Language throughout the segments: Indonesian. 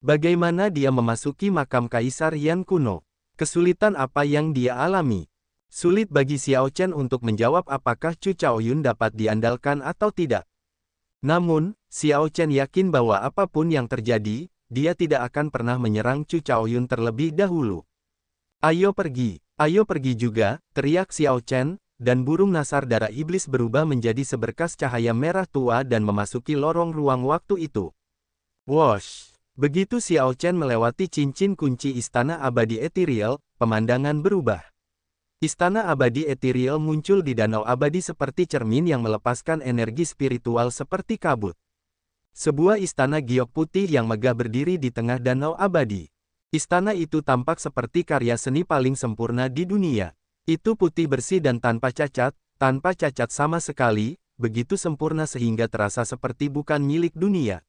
Bagaimana dia memasuki makam Kaisar Yan kuno? Kesulitan apa yang dia alami? Sulit bagi Xiao Chen untuk menjawab apakah Chu Chaoyun dapat diandalkan atau tidak. Namun, Xiao Chen yakin bahwa apapun yang terjadi, dia tidak akan pernah menyerang Chu Chaoyun terlebih dahulu. Ayo pergi juga, teriak Xiao Chen, dan burung nasar darah iblis berubah menjadi seberkas cahaya merah tua dan memasuki lorong ruang waktu itu. Wosh! Begitu Xiao Chen melewati cincin kunci Istana Abadi Ethereal, pemandangan berubah. Istana Abadi Ethereal muncul di danau abadi seperti cermin yang melepaskan energi spiritual seperti kabut. Sebuah istana giok putih yang megah berdiri di tengah danau abadi. Istana itu tampak seperti karya seni paling sempurna di dunia. Itu putih bersih dan tanpa cacat sama sekali, begitu sempurna sehingga terasa seperti bukan milik dunia.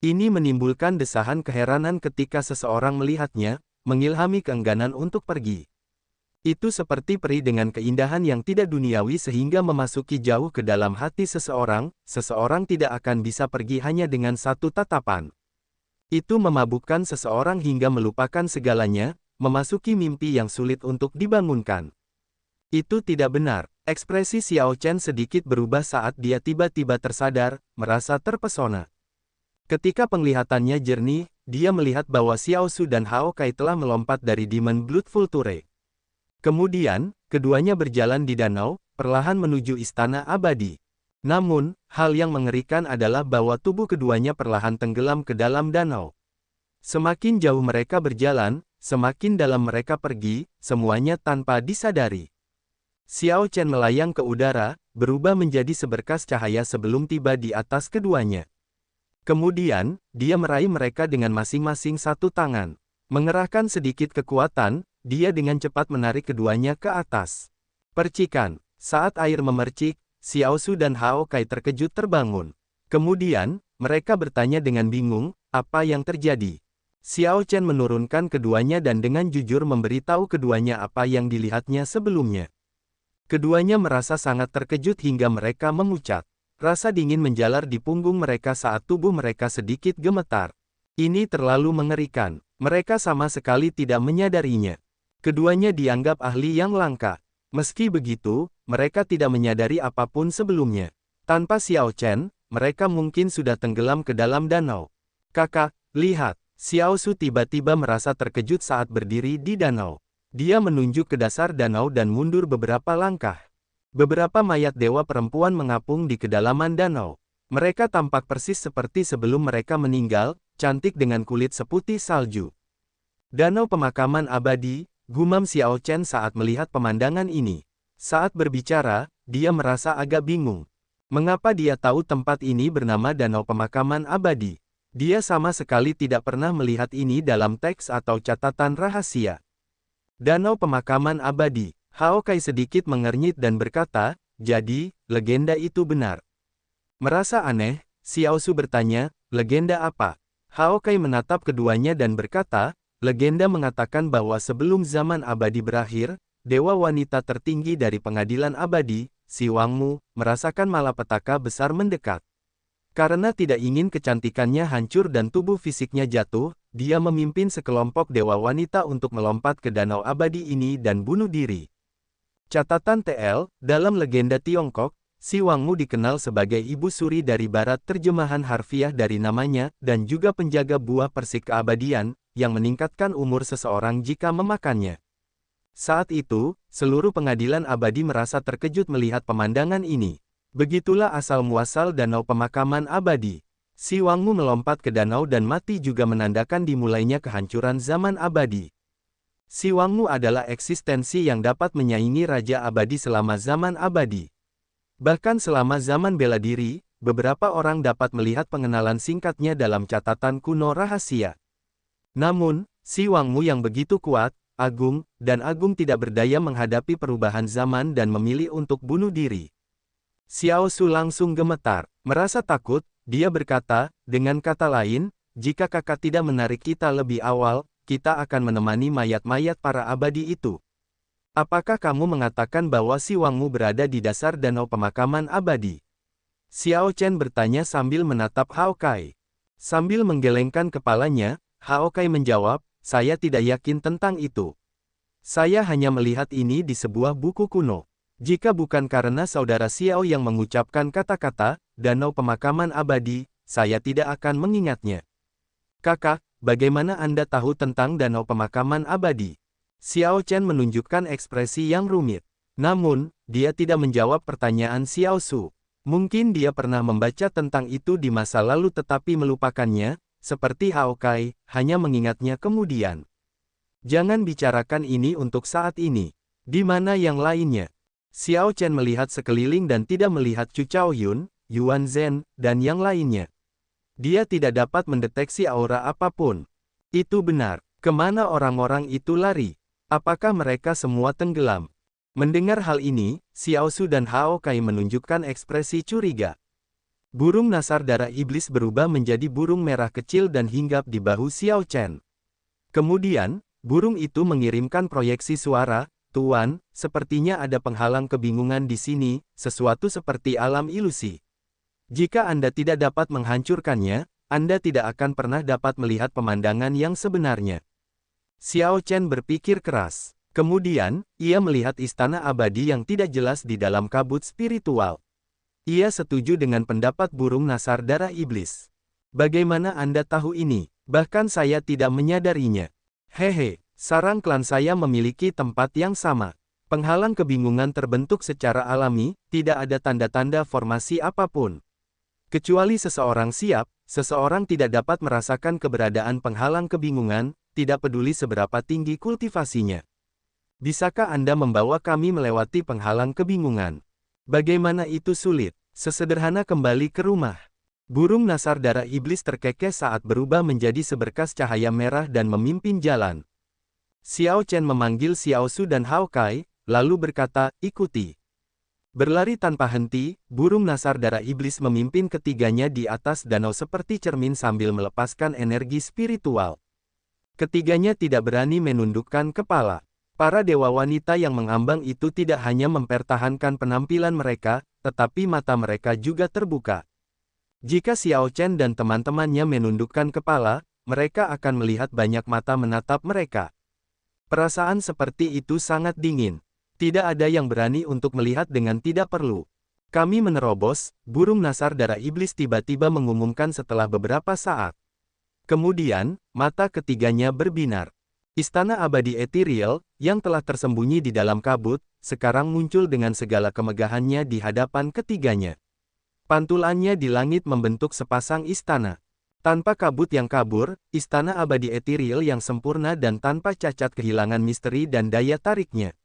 Ini menimbulkan desahan keheranan ketika seseorang melihatnya, mengilhami keengganan untuk pergi. Itu seperti peri dengan keindahan yang tidak duniawi sehingga memasuki jauh ke dalam hati seseorang tidak akan bisa pergi hanya dengan satu tatapan. Itu memabukkan seseorang hingga melupakan segalanya, memasuki mimpi yang sulit untuk dibangunkan. Itu tidak benar. Ekspresi Xiao Chen sedikit berubah saat dia tiba-tiba tersadar, merasa terpesona. Ketika penglihatannya jernih, dia melihat bahwa Xiao Su dan Hao Kai telah melompat dari Demon Blood Vulture. Kemudian, keduanya berjalan di danau, perlahan menuju Istana Abadi. Namun, hal yang mengerikan adalah bahwa tubuh keduanya perlahan tenggelam ke dalam danau. Semakin jauh mereka berjalan, semakin dalam mereka pergi, semuanya tanpa disadari. Xiao Chen melayang ke udara, berubah menjadi seberkas cahaya sebelum tiba di atas keduanya. Kemudian, dia meraih mereka dengan masing-masing satu tangan. Mengerahkan sedikit kekuatan, dia dengan cepat menarik keduanya ke atas. Percikan. Saat air memercik, Xiao Su dan Hao Kai terkejut terbangun. Kemudian, mereka bertanya dengan bingung, apa yang terjadi? Xiao Chen menurunkan keduanya dan dengan jujur memberitahu keduanya apa yang dilihatnya sebelumnya. Keduanya merasa sangat terkejut hingga mereka memucat. Rasa dingin menjalar di punggung mereka saat tubuh mereka sedikit gemetar. Ini terlalu mengerikan. Mereka sama sekali tidak menyadarinya. Keduanya dianggap ahli yang langka. Meski begitu, mereka tidak menyadari apapun sebelumnya. Tanpa Xiao Chen, mereka mungkin sudah tenggelam ke dalam danau. Kakak, lihat. Xiao Su tiba-tiba merasa terkejut saat berdiri di danau. Dia menunjuk ke dasar danau dan mundur beberapa langkah. Beberapa mayat dewa perempuan mengapung di kedalaman danau. Mereka tampak persis seperti sebelum mereka meninggal, cantik dengan kulit seputih salju. Danau pemakaman abadi, gumam Xiao Chen saat melihat pemandangan ini. Saat berbicara, dia merasa agak bingung. Mengapa dia tahu tempat ini bernama Danau Pemakaman Abadi? Dia sama sekali tidak pernah melihat ini dalam teks atau catatan rahasia. Danau Pemakaman Abadi. Hao Kai sedikit mengernyit dan berkata, jadi, legenda itu benar. Merasa aneh, Xiao Su bertanya, legenda apa? Hao Kai menatap keduanya dan berkata, legenda mengatakan bahwa sebelum zaman abadi berakhir, dewa wanita tertinggi dari pengadilan abadi, Si Wangmu, merasakan malapetaka besar mendekat. Karena tidak ingin kecantikannya hancur dan tubuh fisiknya jatuh, dia memimpin sekelompok dewa wanita untuk melompat ke danau abadi ini dan bunuh diri. Catatan TL, dalam legenda Tiongkok, Si Wangmu dikenal sebagai ibu suri dari barat terjemahan harfiah dari namanya, dan juga penjaga buah persik keabadian, yang meningkatkan umur seseorang jika memakannya. Saat itu, seluruh pengadilan abadi merasa terkejut melihat pemandangan ini. Begitulah asal-muasal Danau Pemakaman Abadi. Si Wangmu melompat ke danau dan mati juga menandakan dimulainya kehancuran zaman abadi. Si Wangmu adalah eksistensi yang dapat menyaingi Raja Abadi selama zaman abadi. Bahkan selama zaman bela diri, beberapa orang dapat melihat pengenalan singkatnya dalam catatan kuno rahasia. Namun, Si Wangmu yang begitu kuat, agung, dan agung tidak berdaya menghadapi perubahan zaman dan memilih untuk bunuh diri. Xiao Su langsung gemetar, merasa takut, dia berkata, dengan kata lain, jika kakak tidak menarik kita lebih awal, kita akan menemani mayat-mayat para abadi itu. Apakah kamu mengatakan bahwa Si Wangmu berada di dasar danau pemakaman abadi? Xiao Chen bertanya sambil menatap Hao Kai. Sambil menggelengkan kepalanya, Hao Kai menjawab, saya tidak yakin tentang itu. Saya hanya melihat ini di sebuah buku kuno. Jika bukan karena saudara Xiao yang mengucapkan kata-kata, danau pemakaman abadi, saya tidak akan mengingatnya. Kakak, bagaimana Anda tahu tentang danau pemakaman abadi? Xiao Chen menunjukkan ekspresi yang rumit. Namun, dia tidak menjawab pertanyaan Xiao Su. Mungkin dia pernah membaca tentang itu di masa lalu tetapi melupakannya, seperti Hao Kai, hanya mengingatnya kemudian. Jangan bicarakan ini untuk saat ini. Di mana yang lainnya? Xiao Chen melihat sekeliling dan tidak melihat Chu Chaoyun, Yuan Zhen, dan yang lainnya. Dia tidak dapat mendeteksi aura apapun. Itu benar. Kemana orang-orang itu lari? Apakah mereka semua tenggelam? Mendengar hal ini, Xiao Su dan Hao Kai menunjukkan ekspresi curiga. Burung nasar darah iblis berubah menjadi burung merah kecil dan hinggap di bahu Xiao Chen. Kemudian, burung itu mengirimkan proyeksi suara, "Tuan, sepertinya ada penghalang kebingungan di sini, sesuatu seperti alam ilusi. Jika Anda tidak dapat menghancurkannya, Anda tidak akan pernah dapat melihat pemandangan yang sebenarnya." Xiao Chen berpikir keras. Kemudian, ia melihat istana abadi yang tidak jelas di dalam kabut spiritual. Ia setuju dengan pendapat burung nasar darah iblis. Bagaimana Anda tahu ini? Bahkan saya tidak menyadarinya. Hehe, sarang klan saya memiliki tempat yang sama. Penghalang kebingungan terbentuk secara alami, tidak ada tanda-tanda formasi apapun. Kecuali seseorang siap, seseorang tidak dapat merasakan keberadaan penghalang kebingungan, tidak peduli seberapa tinggi kultivasinya. Bisakah Anda membawa kami melewati penghalang kebingungan? Bagaimana itu sulit? Sesederhana kembali ke rumah. Burung nasar darah iblis terkekeh saat berubah menjadi seberkas cahaya merah dan memimpin jalan. Xiao Chen memanggil Xiao Su dan Hao Kai, lalu berkata, "Ikuti." Berlari tanpa henti, burung nasar darah iblis memimpin ketiganya di atas danau seperti cermin sambil melepaskan energi spiritual. Ketiganya tidak berani menundukkan kepala. Para dewa wanita yang mengambang itu tidak hanya mempertahankan penampilan mereka, tetapi mata mereka juga terbuka. Jika Xiao Chen dan teman-temannya menundukkan kepala, mereka akan melihat banyak mata menatap mereka. Perasaan seperti itu sangat dingin. Tidak ada yang berani untuk melihat dengan tidak perlu. "Kami menerobos," burung nasar darah iblis tiba-tiba mengumumkan setelah beberapa saat. Kemudian, mata ketiganya berbinar. Istana abadi ethereal, yang telah tersembunyi di dalam kabut, sekarang muncul dengan segala kemegahannya di hadapan ketiganya. Pantulannya di langit membentuk sepasang istana. Tanpa kabut yang kabur, istana abadi ethereal yang sempurna dan tanpa cacat kehilangan misteri dan daya tariknya.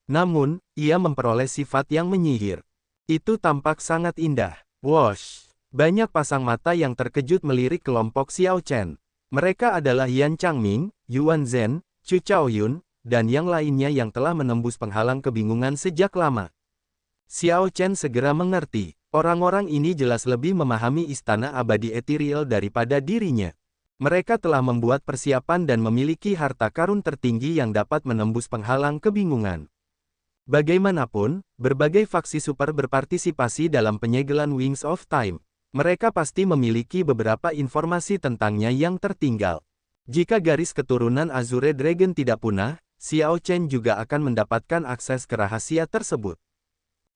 Namun, ia memperoleh sifat yang menyihir. Itu tampak sangat indah. Wosh! Banyak pasang mata yang terkejut melirik kelompok Xiao Chen. Mereka adalah Yan Changming, Yuan Zhen, Chu Chaoyun, dan yang lainnya yang telah menembus penghalang kebingungan sejak lama. Xiao Chen segera mengerti. Orang-orang ini jelas lebih memahami istana abadi ethereal daripada dirinya. Mereka telah membuat persiapan dan memiliki harta karun tertinggi yang dapat menembus penghalang kebingungan. Bagaimanapun, berbagai faksi super berpartisipasi dalam penyegelan Wings of Time. Mereka pasti memiliki beberapa informasi tentangnya yang tertinggal. Jika garis keturunan Azure Dragon tidak punah, Xiao Chen juga akan mendapatkan akses ke rahasia tersebut.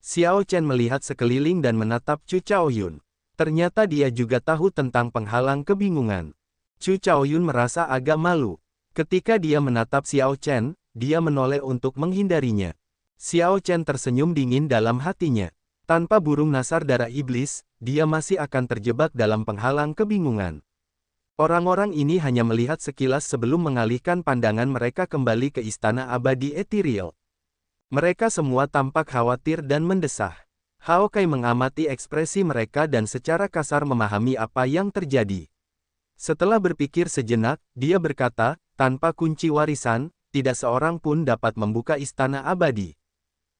Xiao Chen melihat sekeliling dan menatap Chu Chaoyun. Ternyata dia juga tahu tentang penghalang kebingungan. Chu Chaoyun merasa agak malu. Ketika dia menatap Xiao Chen, dia menoleh untuk menghindarinya. Xiao Chen tersenyum dingin dalam hatinya. Tanpa burung nasar darah iblis, dia masih akan terjebak dalam penghalang kebingungan. Orang-orang ini hanya melihat sekilas sebelum mengalihkan pandangan mereka kembali ke istana abadi ethereal. Mereka semua tampak khawatir dan mendesah. Hao Kai mengamati ekspresi mereka dan secara kasar memahami apa yang terjadi. Setelah berpikir sejenak, dia berkata, "Tanpa kunci warisan, tidak seorang pun dapat membuka istana abadi.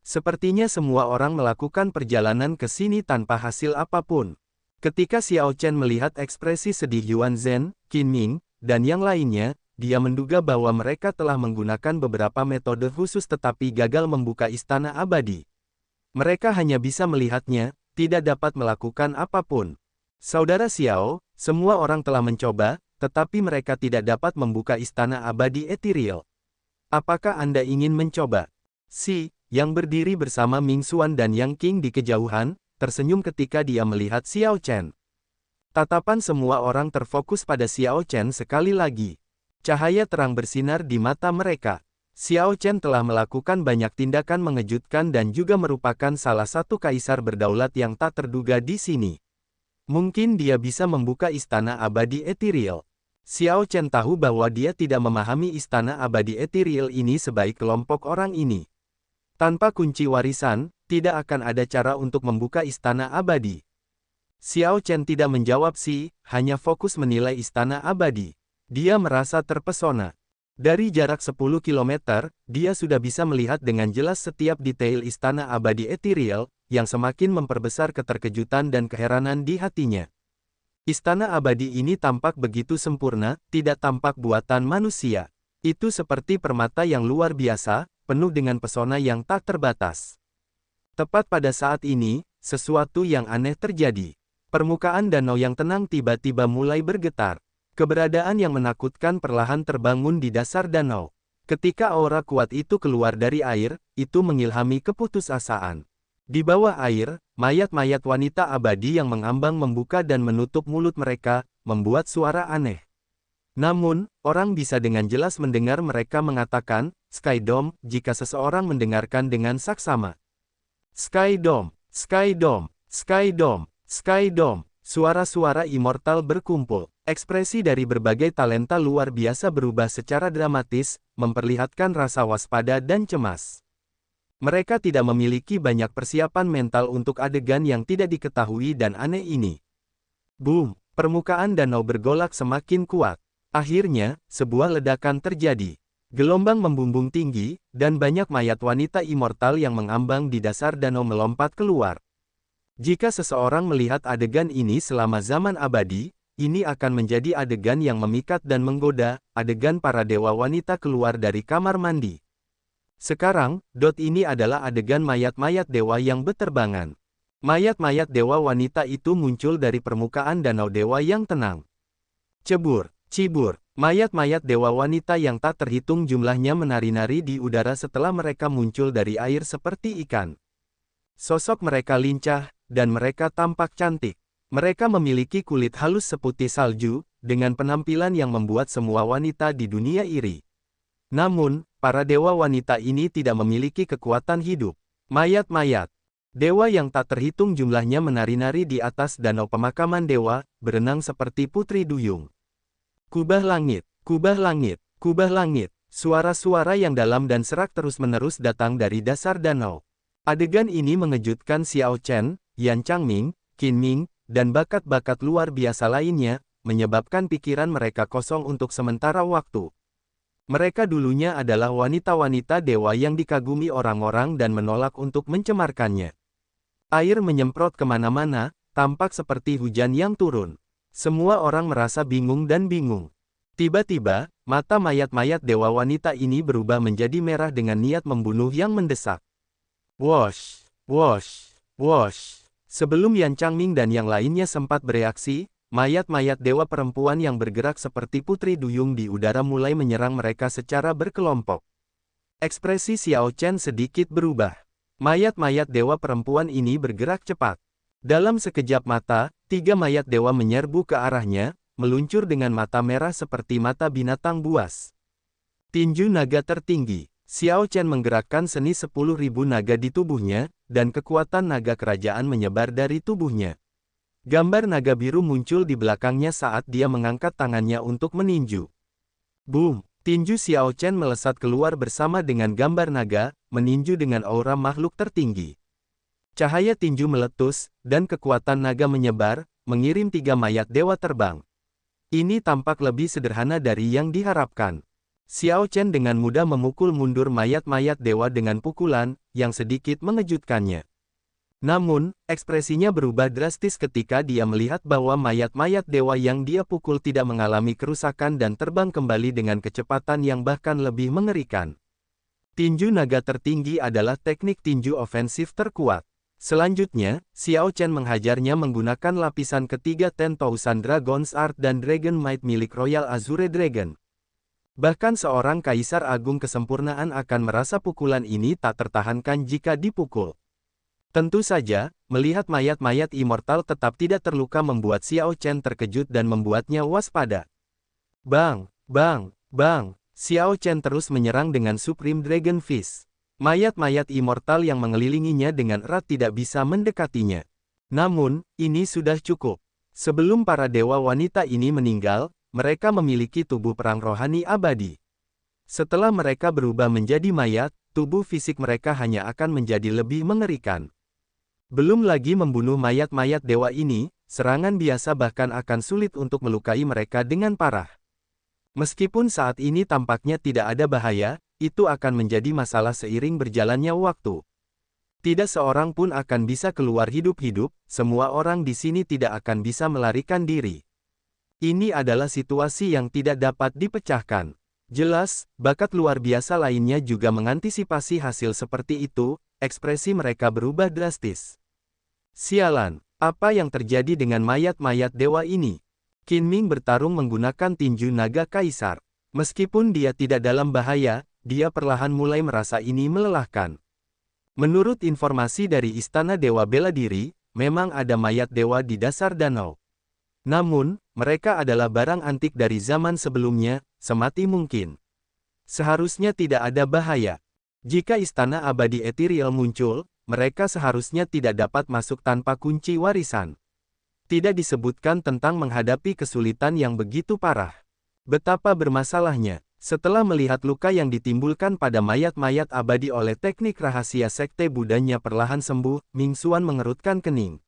Sepertinya semua orang melakukan perjalanan ke sini tanpa hasil apapun." Ketika Xiao Chen melihat ekspresi sedih Yuan Zhen, Qin Ming, dan yang lainnya, dia menduga bahwa mereka telah menggunakan beberapa metode khusus tetapi gagal membuka istana abadi. Mereka hanya bisa melihatnya, tidak dapat melakukan apapun. "Saudara Xiao, semua orang telah mencoba, tetapi mereka tidak dapat membuka istana abadi ethereal. Apakah Anda ingin mencoba? Si, yang berdiri bersama Ming Xuan dan Yang Qing di kejauhan, tersenyum ketika dia melihat Xiao Chen. Tatapan semua orang terfokus pada Xiao Chen sekali lagi. Cahaya terang bersinar di mata mereka. Xiao Chen telah melakukan banyak tindakan mengejutkan dan juga merupakan salah satu kaisar berdaulat yang tak terduga di sini. Mungkin dia bisa membuka istana abadi ethereal. Xiao Chen tahu bahwa dia tidak memahami istana abadi ethereal ini sebaik kelompok orang ini. Tanpa kunci warisan, tidak akan ada cara untuk membuka istana abadi. Xiao Chen tidak menjawab hanya fokus menilai istana abadi. Dia merasa terpesona. Dari jarak 10 km, dia sudah bisa melihat dengan jelas setiap detail istana abadi ethereal, yang semakin memperbesar keterkejutan dan keheranan di hatinya. Istana abadi ini tampak begitu sempurna, tidak tampak buatan manusia. Itu seperti permata yang luar biasa, penuh dengan pesona yang tak terbatas. Tepat pada saat ini, sesuatu yang aneh terjadi. Permukaan danau yang tenang tiba-tiba mulai bergetar. Keberadaan yang menakutkan perlahan terbangun di dasar danau. Ketika aura kuat itu keluar dari air, itu mengilhami keputusasaan. Di bawah air, mayat-mayat wanita abadi yang mengambang membuka dan menutup mulut mereka, membuat suara aneh. Namun, orang bisa dengan jelas mendengar mereka mengatakan, Sky Dome, jika seseorang mendengarkan dengan saksama. Sky Dome, Sky Dome, Sky Dome, Sky Dome. Suara-suara immortal berkumpul. Ekspresi dari berbagai talenta luar biasa berubah secara dramatis, memperlihatkan rasa waspada dan cemas. Mereka tidak memiliki banyak persiapan mental untuk adegan yang tidak diketahui dan aneh ini. Boom! Permukaan danau bergolak semakin kuat. Akhirnya, sebuah ledakan terjadi. Gelombang membumbung tinggi, dan banyak mayat wanita immortal yang mengambang di dasar danau melompat keluar. Jika seseorang melihat adegan ini selama zaman abadi, ini akan menjadi adegan yang memikat dan menggoda, adegan para dewa wanita keluar dari kamar mandi. Sekarang, ini adalah adegan mayat-mayat dewa yang beterbangan. Mayat-mayat dewa wanita itu muncul dari permukaan danau dewa yang tenang. Cebur, cibur, mayat-mayat dewa wanita yang tak terhitung jumlahnya menari-nari di udara setelah mereka muncul dari air seperti ikan. Sosok mereka lincah, dan mereka tampak cantik. Mereka memiliki kulit halus seputih salju, dengan penampilan yang membuat semua wanita di dunia iri. Namun, para dewa wanita ini tidak memiliki kekuatan hidup. Mayat-mayat. Dewa yang tak terhitung jumlahnya menari-nari di atas danau pemakaman dewa, berenang seperti putri duyung. Kubah langit, kubah langit, kubah langit. Suara-suara yang dalam dan serak terus-menerus datang dari dasar danau. Adegan ini mengejutkan Xiao Chen, Yan Changming, Qin Ming, dan bakat-bakat luar biasa lainnya, menyebabkan pikiran mereka kosong untuk sementara waktu. Mereka dulunya adalah wanita-wanita dewa yang dikagumi orang-orang dan menolak untuk mencemarkannya. Air menyemprot kemana-mana, tampak seperti hujan yang turun. Semua orang merasa bingung dan bingung. Tiba-tiba, mata mayat-mayat dewa wanita ini berubah menjadi merah dengan niat membunuh yang mendesak. Wosh, wosh, wosh. Sebelum Yan Changming dan yang lainnya sempat bereaksi, mayat-mayat dewa perempuan yang bergerak seperti putri duyung di udara mulai menyerang mereka secara berkelompok. Ekspresi Xiao Chen sedikit berubah. Mayat-mayat dewa perempuan ini bergerak cepat. Dalam sekejap mata, 3 mayat dewa menyerbu ke arahnya, meluncur dengan mata merah seperti mata binatang buas. Tinju naga tertinggi. Xiao Chen menggerakkan seni 10.000 naga di tubuhnya, dan kekuatan naga kerajaan menyebar dari tubuhnya. Gambar naga biru muncul di belakangnya saat dia mengangkat tangannya untuk meninju. Boom! Tinju Xiao Chen melesat keluar bersama dengan gambar naga, meninju dengan aura makhluk tertinggi. Cahaya tinju meletus, dan kekuatan naga menyebar, mengirim 3 mayat dewa terbang. Ini tampak lebih sederhana dari yang diharapkan. Xiao Chen dengan mudah memukul mundur mayat-mayat dewa dengan pukulan, yang sedikit mengejutkannya. Namun, ekspresinya berubah drastis ketika dia melihat bahwa mayat-mayat dewa yang dia pukul tidak mengalami kerusakan dan terbang kembali dengan kecepatan yang bahkan lebih mengerikan. Tinju naga tertinggi adalah teknik tinju ofensif terkuat. Selanjutnya, Xiao Chen menghajarnya menggunakan lapisan ketiga 10,000 Dragon's Art dan Dragon Might milik Royal Azure Dragon. Bahkan seorang kaisar agung kesempurnaan akan merasa pukulan ini tak tertahankan jika dipukul. Tentu saja, melihat mayat-mayat immortal tetap tidak terluka membuat Xiao Chen terkejut dan membuatnya waspada. Bang, bang, bang, Xiao Chen terus menyerang dengan Supreme Dragon Fist. Mayat-mayat immortal yang mengelilinginya dengan erat tidak bisa mendekatinya. Namun, ini sudah cukup. Sebelum para dewa wanita ini meninggal, mereka memiliki tubuh perang rohani abadi. Setelah mereka berubah menjadi mayat, tubuh fisik mereka hanya akan menjadi lebih mengerikan. Belum lagi membunuh mayat-mayat dewa ini, serangan biasa bahkan akan sulit untuk melukai mereka dengan parah. Meskipun saat ini tampaknya tidak ada bahaya, itu akan menjadi masalah seiring berjalannya waktu. Tidak seorang pun akan bisa keluar hidup-hidup, semua orang di sini tidak akan bisa melarikan diri. Ini adalah situasi yang tidak dapat dipecahkan. Jelas, bakat luar biasa lainnya juga mengantisipasi hasil seperti itu, ekspresi mereka berubah drastis. Sialan, apa yang terjadi dengan mayat-mayat dewa ini? Qin Ming bertarung menggunakan tinju naga kaisar. Meskipun dia tidak dalam bahaya, dia perlahan mulai merasa ini melelahkan. Menurut informasi dari Istana Dewa Bela Diri, memang ada mayat dewa di dasar danau. Namun, mereka adalah barang antik dari zaman sebelumnya, semati mungkin. Seharusnya tidak ada bahaya. Jika Istana Abadi Ethereal muncul, mereka seharusnya tidak dapat masuk tanpa kunci warisan. Tidak disebutkan tentang menghadapi kesulitan yang begitu parah. Betapa bermasalahnya. Setelah melihat luka yang ditimbulkan pada mayat-mayat abadi oleh teknik rahasia Sekte Budanya perlahan sembuh, Ming Xuan mengerutkan kening.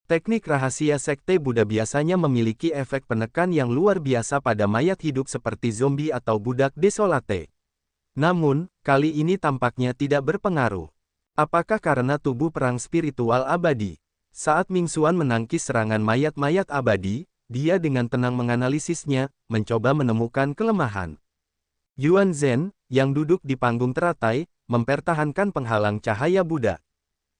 Teknik rahasia Sekte Buddha biasanya memiliki efek penekan yang luar biasa pada mayat hidup seperti zombie atau budak desolate. Namun, kali ini tampaknya tidak berpengaruh. Apakah karena tubuh perang spiritual abadi? Saat Ming Xuan menangkis serangan mayat-mayat abadi, dia dengan tenang menganalisisnya, mencoba menemukan kelemahan. Yuan Zhen, yang duduk di panggung teratai, mempertahankan penghalang cahaya Buddha.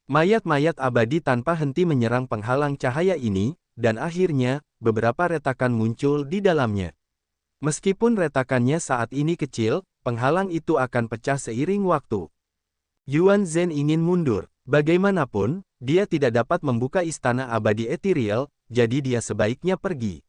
Mayat-mayat abadi tanpa henti menyerang penghalang cahaya ini, dan akhirnya, beberapa retakan muncul di dalamnya. Meskipun retakannya saat ini kecil, penghalang itu akan pecah seiring waktu. Yuan Zhen ingin mundur. Bagaimanapun, dia tidak dapat membuka Istana Abadi Ethereal, jadi dia sebaiknya pergi.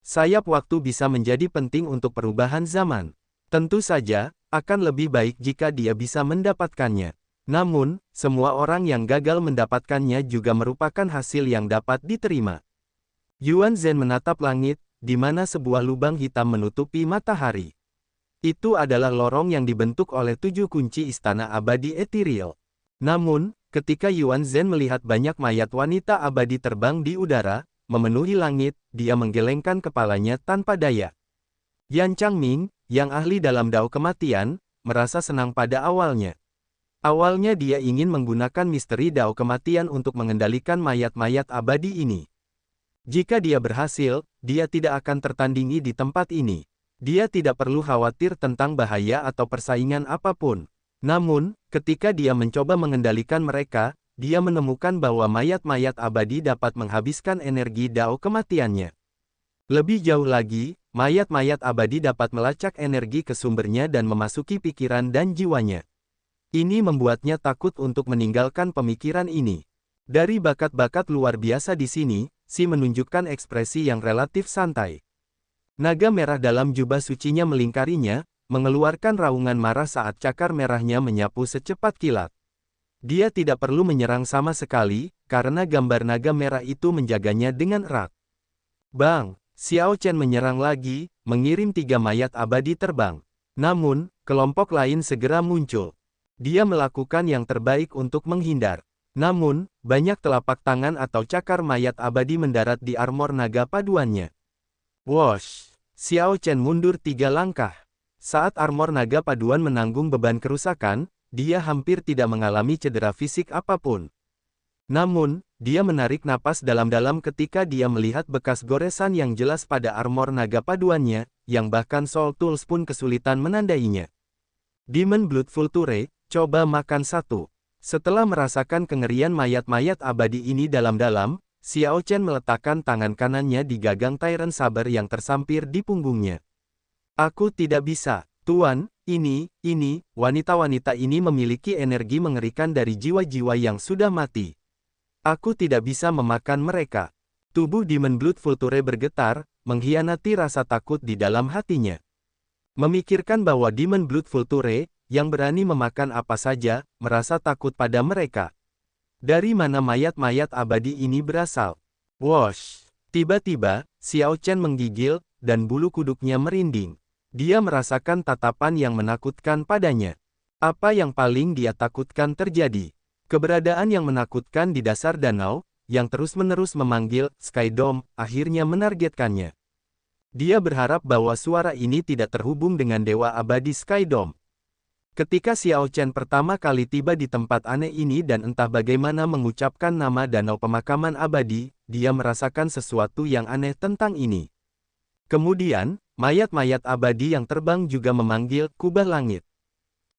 Sayap waktu bisa menjadi penting untuk perubahan zaman. Tentu saja, akan lebih baik jika dia bisa mendapatkannya. Namun, semua orang yang gagal mendapatkannya juga merupakan hasil yang dapat diterima. Yuan Zhen menatap langit, di mana sebuah lubang hitam menutupi matahari. Itu adalah lorong yang dibentuk oleh 7 kunci Istana Abadi Ethereal. Namun, ketika Yuan Zhen melihat banyak mayat wanita abadi terbang di udara, memenuhi langit, dia menggelengkan kepalanya tanpa daya. Yan Changming, yang ahli dalam dao kematian, merasa senang pada awalnya. Awalnya dia ingin menggunakan misteri dao kematian untuk mengendalikan mayat-mayat abadi ini. Jika dia berhasil, dia tidak akan tertandingi di tempat ini. Dia tidak perlu khawatir tentang bahaya atau persaingan apapun. Namun, ketika dia mencoba mengendalikan mereka, dia menemukan bahwa mayat-mayat abadi dapat menghabiskan energi dao kematiannya. Lebih jauh lagi, mayat-mayat abadi dapat melacak energi ke sumbernya dan memasuki pikiran dan jiwanya. Ini membuatnya takut untuk meninggalkan pemikiran ini. Dari bakat-bakat luar biasa di sini, Xi menunjukkan ekspresi yang relatif santai. Naga merah dalam jubah sucinya melingkarinya, mengeluarkan raungan marah saat cakar merahnya menyapu secepat kilat. Dia tidak perlu menyerang sama sekali, karena gambar naga merah itu menjaganya dengan erat. Bang! Xiao Chen menyerang lagi, mengirim 3 mayat abadi terbang. Namun, kelompok lain segera muncul. Dia melakukan yang terbaik untuk menghindar. Namun, banyak telapak tangan atau cakar mayat abadi mendarat di armor naga paduannya. Wosh! Xiao Chen mundur 3 langkah. Saat armor naga paduan menanggung beban kerusakan, dia hampir tidak mengalami cedera fisik apapun. Namun, dia menarik napas dalam-dalam ketika dia melihat bekas goresan yang jelas pada armor naga paduannya, yang bahkan Soul Tools pun kesulitan menandainya. Demon Blood Vulture, coba makan satu. Setelah merasakan kengerian mayat-mayat abadi ini dalam-dalam, Xiao Chen meletakkan tangan kanannya di gagang Tyrant Saber yang tersampir di punggungnya. Aku tidak bisa, Tuan, wanita-wanita ini memiliki energi mengerikan dari jiwa-jiwa yang sudah mati. Aku tidak bisa memakan mereka. Tubuh Demon Blood Vulture bergetar, mengkhianati rasa takut di dalam hatinya. Memikirkan bahwa Demon Blood Vulture, yang berani memakan apa saja, merasa takut pada mereka. Dari mana mayat-mayat abadi ini berasal? Wosh! Tiba-tiba, Xiao Chen menggigil, dan bulu kuduknya merinding. Dia merasakan tatapan yang menakutkan padanya. Apa yang paling dia takutkan terjadi? Keberadaan yang menakutkan di dasar danau, yang terus-menerus memanggil Sky Dome, akhirnya menargetkannya. Dia berharap bahwa suara ini tidak terhubung dengan Dewa Abadi Sky Dome. Ketika Xiao Chen pertama kali tiba di tempat aneh ini dan entah bagaimana mengucapkan nama Danau Pemakaman Abadi, dia merasakan sesuatu yang aneh tentang ini. Kemudian, mayat-mayat abadi yang terbang juga memanggil kubah langit.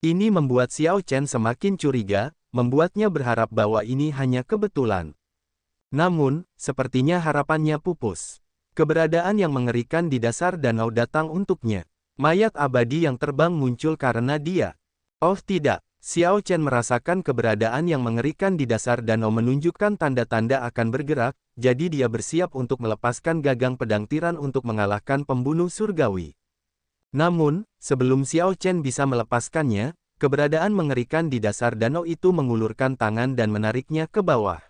Ini membuat Xiao Chen semakin curiga, membuatnya berharap bahwa ini hanya kebetulan. Namun, sepertinya harapannya pupus. Keberadaan yang mengerikan di dasar danau datang untuknya. Mayat abadi yang terbang muncul karena dia. Oh tidak, Xiao Chen merasakan keberadaan yang mengerikan di dasar danau menunjukkan tanda-tanda akan bergerak, jadi dia bersiap untuk melepaskan gagang pedang tiran untuk mengalahkan pembunuh surgawi. Namun, sebelum Xiao Chen bisa melepaskannya, keberadaan mengerikan di dasar danau itu mengulurkan tangan dan menariknya ke bawah.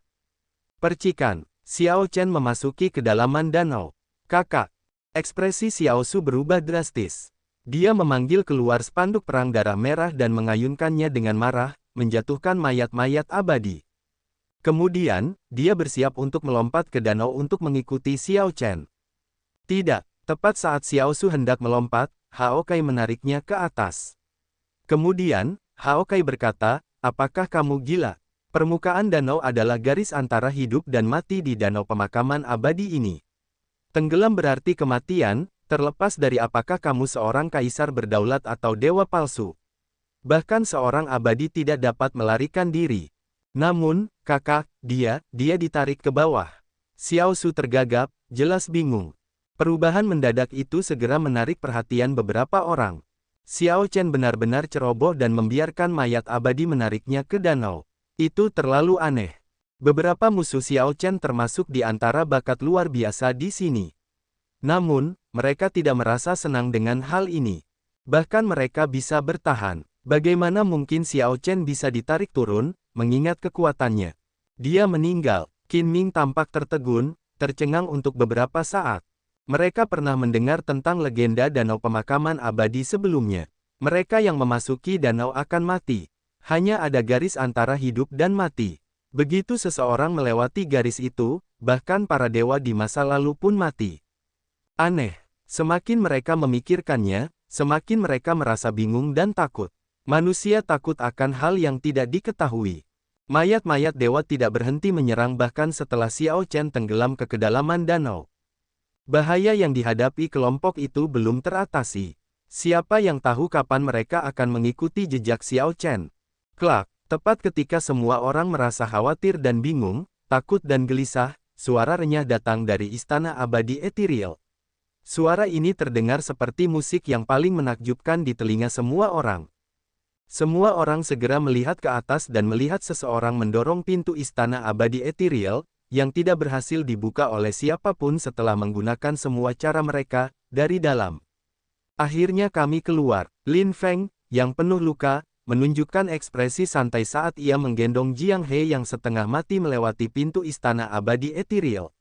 Percikan, Xiao Chen memasuki kedalaman danau. Kakak, ekspresi Xiao Su berubah drastis. Dia memanggil keluar spanduk perang darah merah dan mengayunkannya dengan marah, menjatuhkan mayat-mayat abadi. Kemudian, dia bersiap untuk melompat ke danau untuk mengikuti Xiao Chen. Tidak, tepat saat Xiao Su hendak melompat, Hao Kai menariknya ke atas. Kemudian, Hao Kai berkata, apakah kamu gila? Permukaan danau adalah garis antara hidup dan mati di danau pemakaman abadi ini. Tenggelam berarti kematian, terlepas dari apakah kamu seorang kaisar berdaulat atau dewa palsu. Bahkan seorang abadi tidak dapat melarikan diri. Namun, kakak, dia ditarik ke bawah. Xiao Su tergagap, jelas bingung. Perubahan mendadak itu segera menarik perhatian beberapa orang. Xiao Chen benar-benar ceroboh dan membiarkan mayat abadi menariknya ke danau. Itu terlalu aneh. Beberapa musuh Xiao Chen termasuk di antara bakat luar biasa di sini. Namun, mereka tidak merasa senang dengan hal ini. Bahkan mereka bisa bertahan. Bagaimana mungkin Xiao Chen bisa ditarik turun, mengingat kekuatannya? Dia meninggal. Qin Ming tampak tertegun, tercengang untuk beberapa saat. Mereka pernah mendengar tentang legenda danau pemakaman abadi sebelumnya. Mereka yang memasuki danau akan mati. Hanya ada garis antara hidup dan mati. Begitu seseorang melewati garis itu, bahkan para dewa di masa lalu pun mati. Aneh, semakin mereka memikirkannya, semakin mereka merasa bingung dan takut. Manusia takut akan hal yang tidak diketahui. Mayat-mayat dewa tidak berhenti menyerang bahkan setelah Xiao Chen tenggelam ke kedalaman danau. Bahaya yang dihadapi kelompok itu belum teratasi. Siapa yang tahu kapan mereka akan mengikuti jejak Xiao Chen? Kelak, tepat ketika semua orang merasa khawatir dan bingung, takut dan gelisah, suara renyah datang dari Istana Abadi Ethereal. Suara ini terdengar seperti musik yang paling menakjubkan di telinga semua orang. Semua orang segera melihat ke atas dan melihat seseorang mendorong pintu Istana Abadi Ethereal, yang tidak berhasil dibuka oleh siapapun setelah menggunakan semua cara mereka, dari dalam. Akhirnya kami keluar. Lin Feng, yang penuh luka, menunjukkan ekspresi santai saat ia menggendong Jiang He yang setengah mati melewati pintu Istana Abadi Ethereal.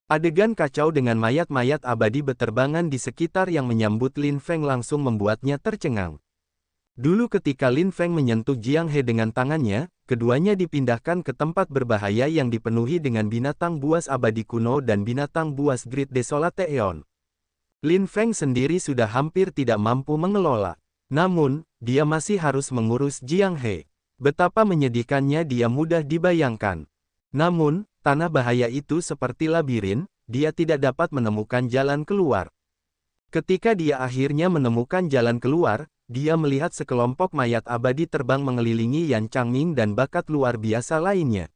Adegan kacau dengan mayat-mayat abadi beterbangan di sekitar yang menyambut Lin Feng langsung membuatnya tercengang. Dulu ketika Lin Feng menyentuh Jiang He dengan tangannya, keduanya dipindahkan ke tempat berbahaya yang dipenuhi dengan binatang buas abadi kuno dan binatang buas Great Desolate Aeon. Lin Feng sendiri sudah hampir tidak mampu mengelola. Namun, dia masih harus mengurus Jiang He. Betapa menyedihkannya dia mudah dibayangkan. Namun, tanah bahaya itu seperti labirin, dia tidak dapat menemukan jalan keluar. Ketika dia akhirnya menemukan jalan keluar, dia melihat sekelompok mayat abadi terbang mengelilingi Yan Changming dan bakat luar biasa lainnya.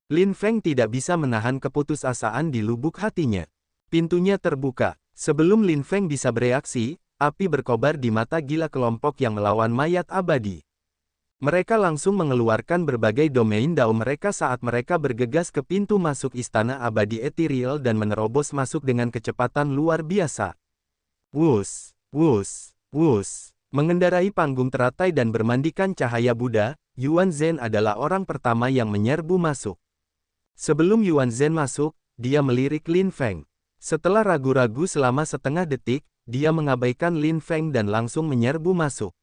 Lin Feng tidak bisa menahan keputusasaan di lubuk hatinya. Pintunya terbuka. Sebelum Lin Feng bisa bereaksi, api berkobar di mata gila kelompok yang melawan mayat abadi. Mereka langsung mengeluarkan berbagai domain dao mereka saat mereka bergegas ke pintu masuk istana abadi ethereal dan menerobos masuk dengan kecepatan luar biasa. Wus, wus, wus. Mengendarai panggung teratai dan bermandikan cahaya Buddha, Yuan Zhen adalah orang pertama yang menyerbu masuk. Sebelum Yuan Zhen masuk, dia melirik Lin Feng. Setelah ragu-ragu selama setengah detik, dia mengabaikan Lin Feng dan langsung menyerbu masuk.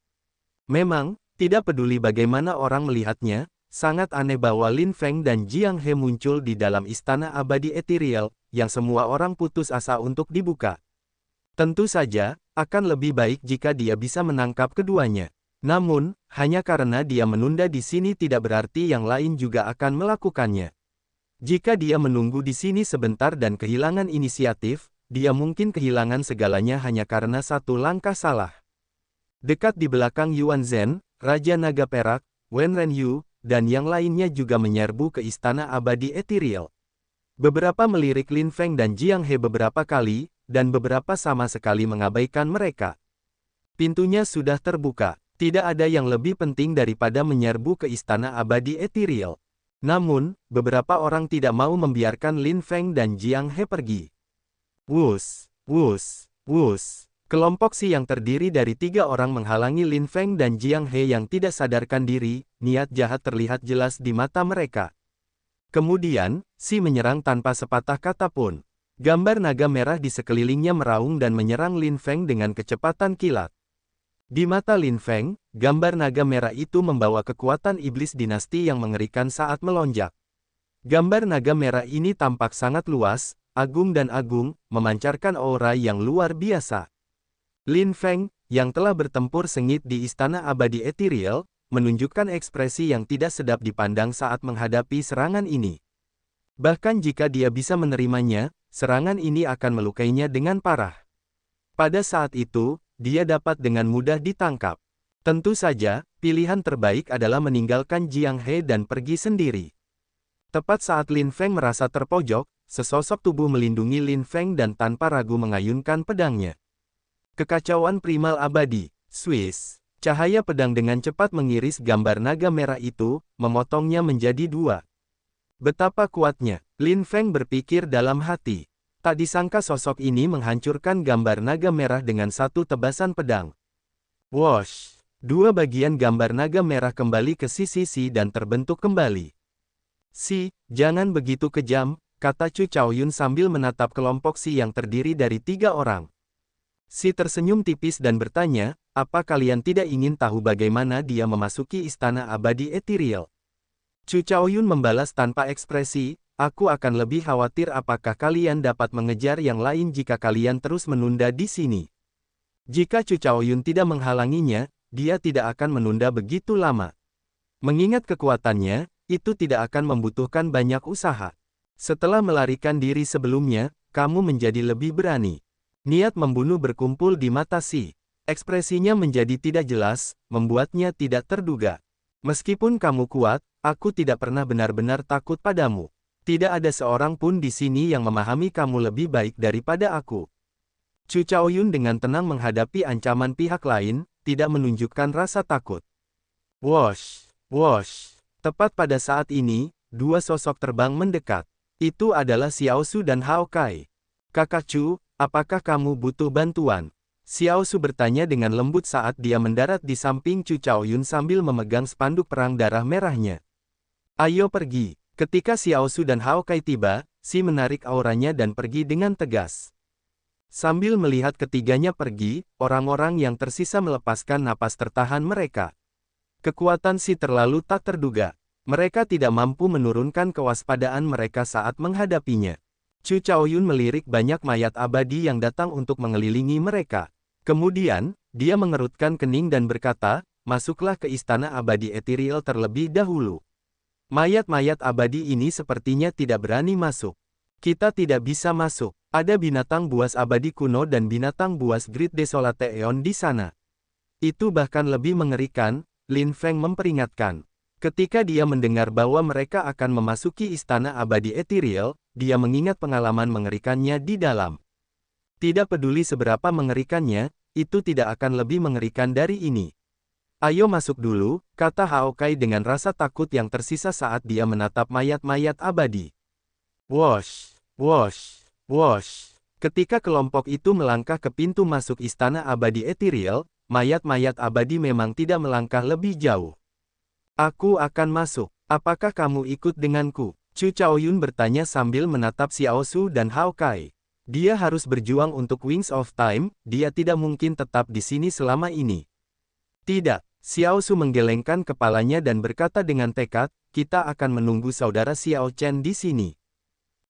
Memang, tidak peduli bagaimana orang melihatnya, sangat aneh bahwa Lin Feng dan Jiang He muncul di dalam istana abadi ethereal, yang semua orang putus asa untuk dibuka. Tentu saja, akan lebih baik jika dia bisa menangkap keduanya. Namun, hanya karena dia menunda di sini tidak berarti yang lain juga akan melakukannya. Jika dia menunggu di sini sebentar dan kehilangan inisiatif, dia mungkin kehilangan segalanya hanya karena satu langkah salah. Dekat di belakang Yuan Zhen, Raja Naga Perak, Wen Renyu, dan yang lainnya juga menyerbu ke istana abadi ethereal. Beberapa melirik Lin Feng dan Jiang He beberapa kali, dan beberapa sama sekali mengabaikan mereka. Pintunya sudah terbuka. Tidak ada yang lebih penting daripada menyerbu ke istana abadi ethereal. Namun, beberapa orang tidak mau membiarkan Lin Feng dan Jiang He pergi. Wus, wus, wus. Kelompok Si yang terdiri dari 3 orang menghalangi Lin Feng dan Jiang He yang tidak sadarkan diri, niat jahat terlihat jelas di mata mereka. Kemudian, Si menyerang tanpa sepatah kata pun. Gambar naga merah di sekelilingnya meraung dan menyerang Lin Feng dengan kecepatan kilat. Di mata Lin Feng, gambar naga merah itu membawa kekuatan iblis dinasti yang mengerikan saat melonjak. Gambar naga merah ini tampak sangat luas, agung dan agung, memancarkan aura yang luar biasa. Lin Feng, yang telah bertempur sengit di istana abadi ethereal, menunjukkan ekspresi yang tidak sedap dipandang saat menghadapi serangan ini. Bahkan jika dia bisa menerimanya, serangan ini akan melukainya dengan parah. Pada saat itu, dia dapat dengan mudah ditangkap. Tentu saja, pilihan terbaik adalah meninggalkan Jiang He dan pergi sendiri. Tepat saat Lin Feng merasa terpojok, sesosok tubuh melindungi Lin Feng dan tanpa ragu mengayunkan pedangnya. Kekacauan primal abadi, Swiss. Cahaya pedang dengan cepat mengiris gambar naga merah itu, memotongnya menjadi 2. Betapa kuatnya, Lin Feng berpikir dalam hati. Tak disangka sosok ini menghancurkan gambar naga merah dengan satu tebasan pedang. Wosh! 2 bagian gambar naga merah kembali ke sisi dan terbentuk kembali. Si, jangan begitu kejam, kata Chu Chaoyun sambil menatap kelompok Si yang terdiri dari 3 orang. Si tersenyum tipis dan bertanya, apa kalian tidak ingin tahu bagaimana dia memasuki istana abadi ethereal? Chu Chaoyun membalas tanpa ekspresi, aku akan lebih khawatir apakah kalian dapat mengejar yang lain jika kalian terus menunda di sini. Jika Chu Chaoyun tidak menghalanginya, dia tidak akan menunda begitu lama. Mengingat kekuatannya, itu tidak akan membutuhkan banyak usaha. Setelah melarikan diri sebelumnya, kamu menjadi lebih berani. Niat membunuh berkumpul di mata Si. Ekspresinya menjadi tidak jelas, membuatnya tidak terduga. Meskipun kamu kuat, aku tidak pernah benar-benar takut padamu. Tidak ada seorang pun di sini yang memahami kamu lebih baik daripada aku. Chu Chaoyun dengan tenang menghadapi ancaman pihak lain, tidak menunjukkan rasa takut. Wosh, wosh. Tepat pada saat ini, 2 sosok terbang mendekat. Itu adalah Xiao Su dan Hao Kai. Kakak Chu, apakah kamu butuh bantuan? Xiao Su bertanya dengan lembut saat dia mendarat di samping Chu Chaoyun sambil memegang spanduk perang darah merahnya. Ayo pergi. Ketika Xiao Su dan Hao Kai tiba, Si menarik auranya dan pergi dengan tegas. Sambil melihat ketiganya pergi, orang-orang yang tersisa melepaskan napas tertahan mereka. Kekuatan Si terlalu tak terduga. Mereka tidak mampu menurunkan kewaspadaan mereka saat menghadapinya. Chu Chaoyun melirik banyak mayat abadi yang datang untuk mengelilingi mereka. Kemudian, dia mengerutkan kening dan berkata, masuklah ke istana abadi ethereal terlebih dahulu. Mayat-mayat abadi ini sepertinya tidak berani masuk. Kita tidak bisa masuk. Ada binatang buas abadi kuno dan binatang buas Great Desolate Aeon di sana. Itu bahkan lebih mengerikan, Lin Feng memperingatkan. Ketika dia mendengar bahwa mereka akan memasuki Istana Abadi Ethereal, dia mengingat pengalaman mengerikannya di dalam. Tidak peduli seberapa mengerikannya, itu tidak akan lebih mengerikan dari ini. Ayo masuk dulu, kata Hao Kai dengan rasa takut yang tersisa saat dia menatap mayat-mayat abadi. Wosh, wosh, wosh. Ketika kelompok itu melangkah ke pintu masuk Istana Abadi Ethereal, mayat-mayat abadi memang tidak melangkah lebih jauh. Aku akan masuk. Apakah kamu ikut denganku? Chu Chaoyun bertanya sambil menatap Xiao Su dan Hao Kai. Dia harus berjuang untuk Wings of Time, dia tidak mungkin tetap di sini selama ini. Tidak, Xiao Su menggelengkan kepalanya dan berkata dengan tekad, kita akan menunggu saudara Xiao Chen di sini.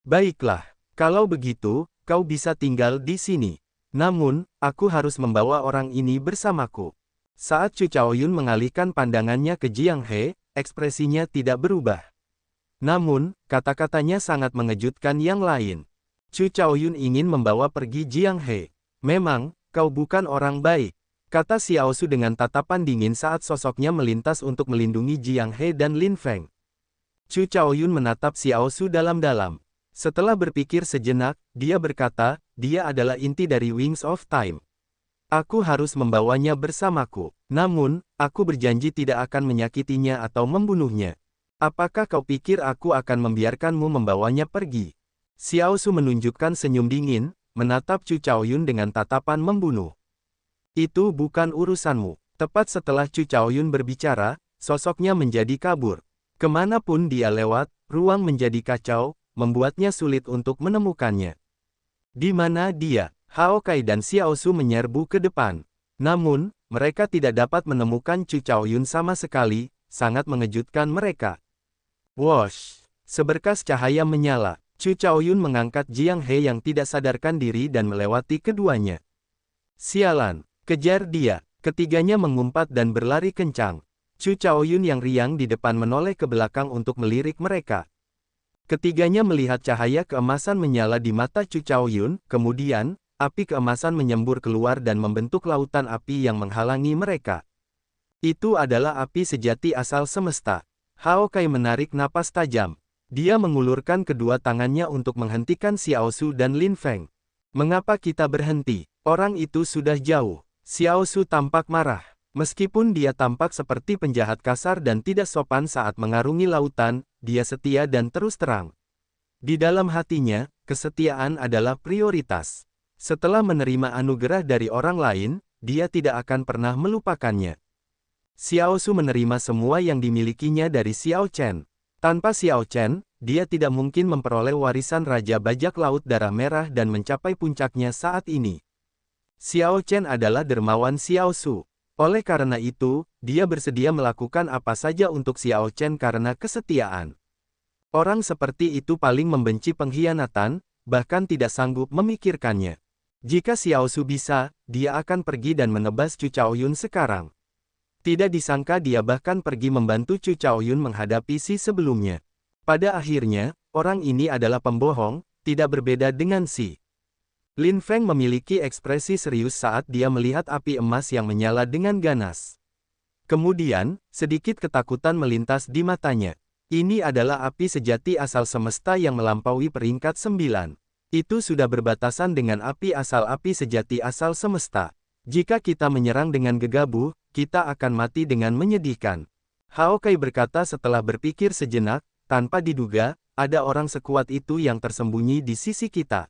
Baiklah, kalau begitu, kau bisa tinggal di sini. Namun, aku harus membawa orang ini bersamaku. Saat Chu Chaoyun mengalihkan pandangannya ke Jiang He, ekspresinya tidak berubah. Namun, kata-katanya sangat mengejutkan yang lain. Chu Chaoyun ingin membawa pergi Jiang He. Memang, kau bukan orang baik, kata Xiao Su dengan tatapan dingin saat sosoknya melintas untuk melindungi Jiang He dan Lin Feng. Chu Chaoyun menatap Xiao Su dalam-dalam. Setelah berpikir sejenak, dia berkata, dia adalah inti dari Wings of Time. Aku harus membawanya bersamaku. Namun, aku berjanji tidak akan menyakitinya atau membunuhnya. Apakah kau pikir aku akan membiarkanmu membawanya pergi? Xiao Su menunjukkan senyum dingin, menatap Chu Chaoyun dengan tatapan membunuh. Itu bukan urusanmu. Tepat setelah Chu Chaoyun berbicara, sosoknya menjadi kabur. Kemanapun dia lewat, ruang menjadi kacau, membuatnya sulit untuk menemukannya. Di mana dia? Hao Kai dan Xiao Su menyerbu ke depan. Namun, mereka tidak dapat menemukan Chu Chaoyun sama sekali, sangat mengejutkan mereka. Wosh! Seberkas cahaya menyala. Chu Chaoyun mengangkat Jiang He yang tidak sadarkan diri dan melewati keduanya. Sialan! Kejar dia! Ketiganya mengumpat dan berlari kencang. Chu Chaoyun yang riang di depan menoleh ke belakang untuk melirik mereka. Ketiganya melihat cahaya keemasan menyala di mata Chu Chaoyun, kemudian, api keemasan menyembur keluar dan membentuk lautan api yang menghalangi mereka. Itu adalah api sejati asal semesta. Hao Kai menarik napas tajam. Dia mengulurkan kedua tangannya untuk menghentikan Xiao Su dan Lin Feng. Mengapa kita berhenti? Orang itu sudah jauh. Xiao Su tampak marah. Meskipun dia tampak seperti penjahat kasar dan tidak sopan saat mengarungi lautan, dia setia dan terus terang. Di dalam hatinya, kesetiaan adalah prioritas. Setelah menerima anugerah dari orang lain, dia tidak akan pernah melupakannya. Xiao Su menerima semua yang dimilikinya dari Xiao Chen. Tanpa Xiao Chen, dia tidak mungkin memperoleh warisan Raja Bajak Laut Darah Merah dan mencapai puncaknya saat ini. Xiao Chen adalah dermawan Xiao Su. Oleh karena itu, dia bersedia melakukan apa saja untuk Xiao Chen karena kesetiaan. Orang seperti itu paling membenci pengkhianatan, bahkan tidak sanggup memikirkannya. Jika Xiao Su bisa, dia akan pergi dan menebas Chu Chaoyun sekarang. Tidak disangka dia bahkan pergi membantu Chu Chaoyun menghadapi si sebelumnya. Pada akhirnya, orang ini adalah pembohong, tidak berbeda dengan si. Lin Feng memiliki ekspresi serius saat dia melihat api emas yang menyala dengan ganas. Kemudian, sedikit ketakutan melintas di matanya. Ini adalah api sejati asal semesta yang melampaui peringkat 9. Itu sudah berbatasan dengan api sejati asal semesta. Jika kita menyerang dengan gegabah, kita akan mati dengan menyedihkan. Hao Kai berkata setelah berpikir sejenak, tanpa diduga, ada orang sekuat itu yang tersembunyi di sisi kita.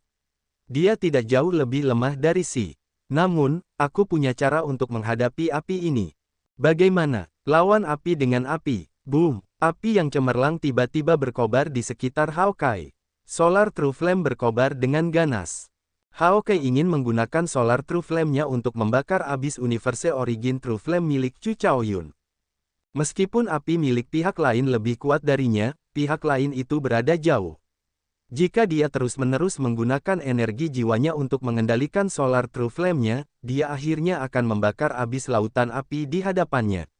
Dia tidak jauh lebih lemah dari si. Namun, aku punya cara untuk menghadapi api ini. Bagaimana? Lawan api dengan api. Boom! Api yang cemerlang tiba-tiba berkobar di sekitar Hao Kai. Solar True Flame berkobar dengan ganas. Hao Kai ingin menggunakan Solar True Flame-nya untuk membakar Abyss Universe Origin True Flame milik Chu Chaoyun. Meskipun api milik pihak lain lebih kuat darinya, pihak lain itu berada jauh. Jika dia terus-menerus menggunakan energi jiwanya untuk mengendalikan Solar True Flame-nya, dia akhirnya akan membakar Abyss Lautan Api di hadapannya.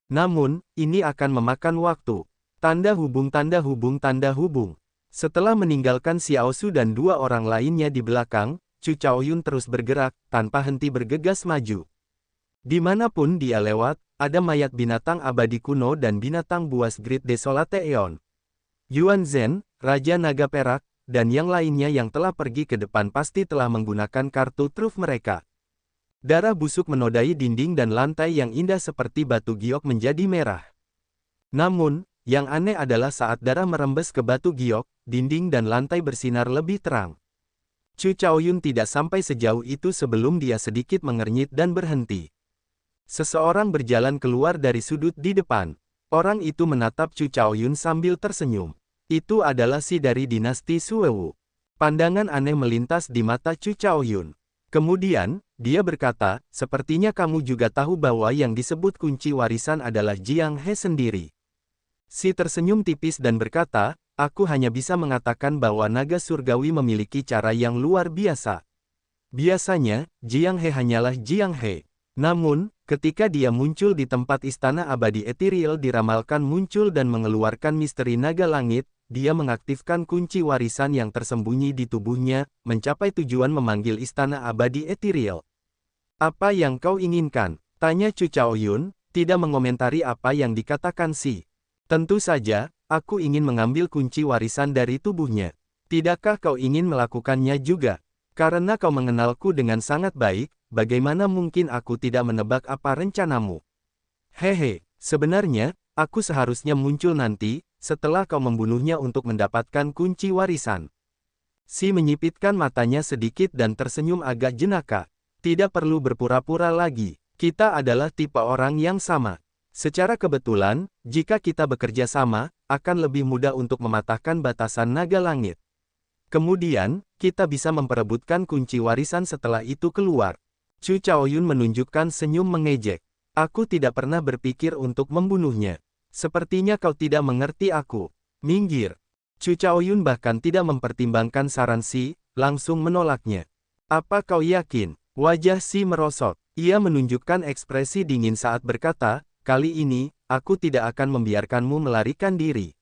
Namun, ini akan memakan waktu. Tanda hubung tanda hubung tanda hubung. Setelah meninggalkan Xiao Su dan dua orang lainnya di belakang, Chu Chaoyun terus bergerak, tanpa henti bergegas maju. Dimanapun dia lewat, ada mayat binatang abadi kuno dan binatang buas Great Desolate Aeon. Yuan Zhen, Raja Naga Perak, dan yang lainnya yang telah pergi ke depan pasti telah menggunakan kartu truf mereka. Darah busuk menodai dinding dan lantai yang indah seperti batu giok menjadi merah. Namun, yang aneh adalah saat darah merembes ke batu giok, dinding dan lantai bersinar lebih terang. Chu Chaoyun tidak sampai sejauh itu sebelum dia sedikit mengernyit dan berhenti. Seseorang berjalan keluar dari sudut di depan. Orang itu menatap Chu Chaoyun sambil tersenyum. Itu adalah si dari dinasti Suewu. Pandangan aneh melintas di mata Chu Chaoyun. Kemudian, dia berkata, sepertinya kamu juga tahu bahwa yang disebut kunci warisan adalah Jiang He sendiri. Si tersenyum tipis dan berkata, aku hanya bisa mengatakan bahwa naga surgawi memiliki cara yang luar biasa. Biasanya, Jiang He hanyalah Jiang He. Namun, ketika dia muncul di tempat istana abadi ethereal diramalkan muncul dan mengeluarkan misteri naga langit, dia mengaktifkan kunci warisan yang tersembunyi di tubuhnya, mencapai tujuan memanggil istana abadi ethereal. Apa yang kau inginkan? Tanya Chu Chaoyun, tidak mengomentari apa yang dikatakan Si. Tentu saja, aku ingin mengambil kunci warisan dari tubuhnya. Tidakkah kau ingin melakukannya juga? Karena kau mengenalku dengan sangat baik, bagaimana mungkin aku tidak menebak apa rencanamu? Hehe, sebenarnya, aku seharusnya muncul nanti, setelah kau membunuhnya untuk mendapatkan kunci warisan. Si menyipitkan matanya sedikit dan tersenyum agak jenaka. Tidak perlu berpura-pura lagi, kita adalah tipe orang yang sama. Secara kebetulan, jika kita bekerja sama, akan lebih mudah untuk mematahkan batasan naga langit. Kemudian, kita bisa memperebutkan kunci warisan setelah itu keluar. Chu Chaoyun menunjukkan senyum mengejek. Aku tidak pernah berpikir untuk membunuhnya. Sepertinya kau tidak mengerti aku. Minggir. Chu Chaoyun bahkan tidak mempertimbangkan saran Si, langsung menolaknya. Apa kau yakin? Wajah Si merosot. Ia menunjukkan ekspresi dingin saat berkata, kali ini, aku tidak akan membiarkanmu melarikan diri.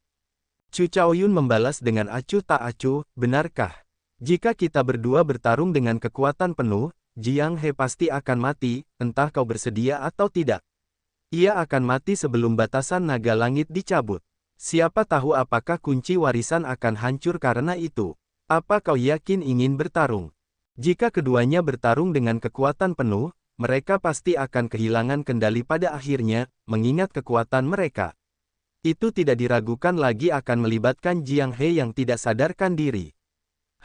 Chu Chaoyun membalas dengan acuh tak acuh, benarkah? Jika kita berdua bertarung dengan kekuatan penuh, Jiang He pasti akan mati, entah kau bersedia atau tidak. Ia akan mati sebelum batasan naga langit dicabut. Siapa tahu apakah kunci warisan akan hancur karena itu. Apa kau yakin ingin bertarung? Jika keduanya bertarung dengan kekuatan penuh, mereka pasti akan kehilangan kendali pada akhirnya, mengingat kekuatan mereka. Itu tidak diragukan lagi akan melibatkan Jiang He yang tidak sadarkan diri.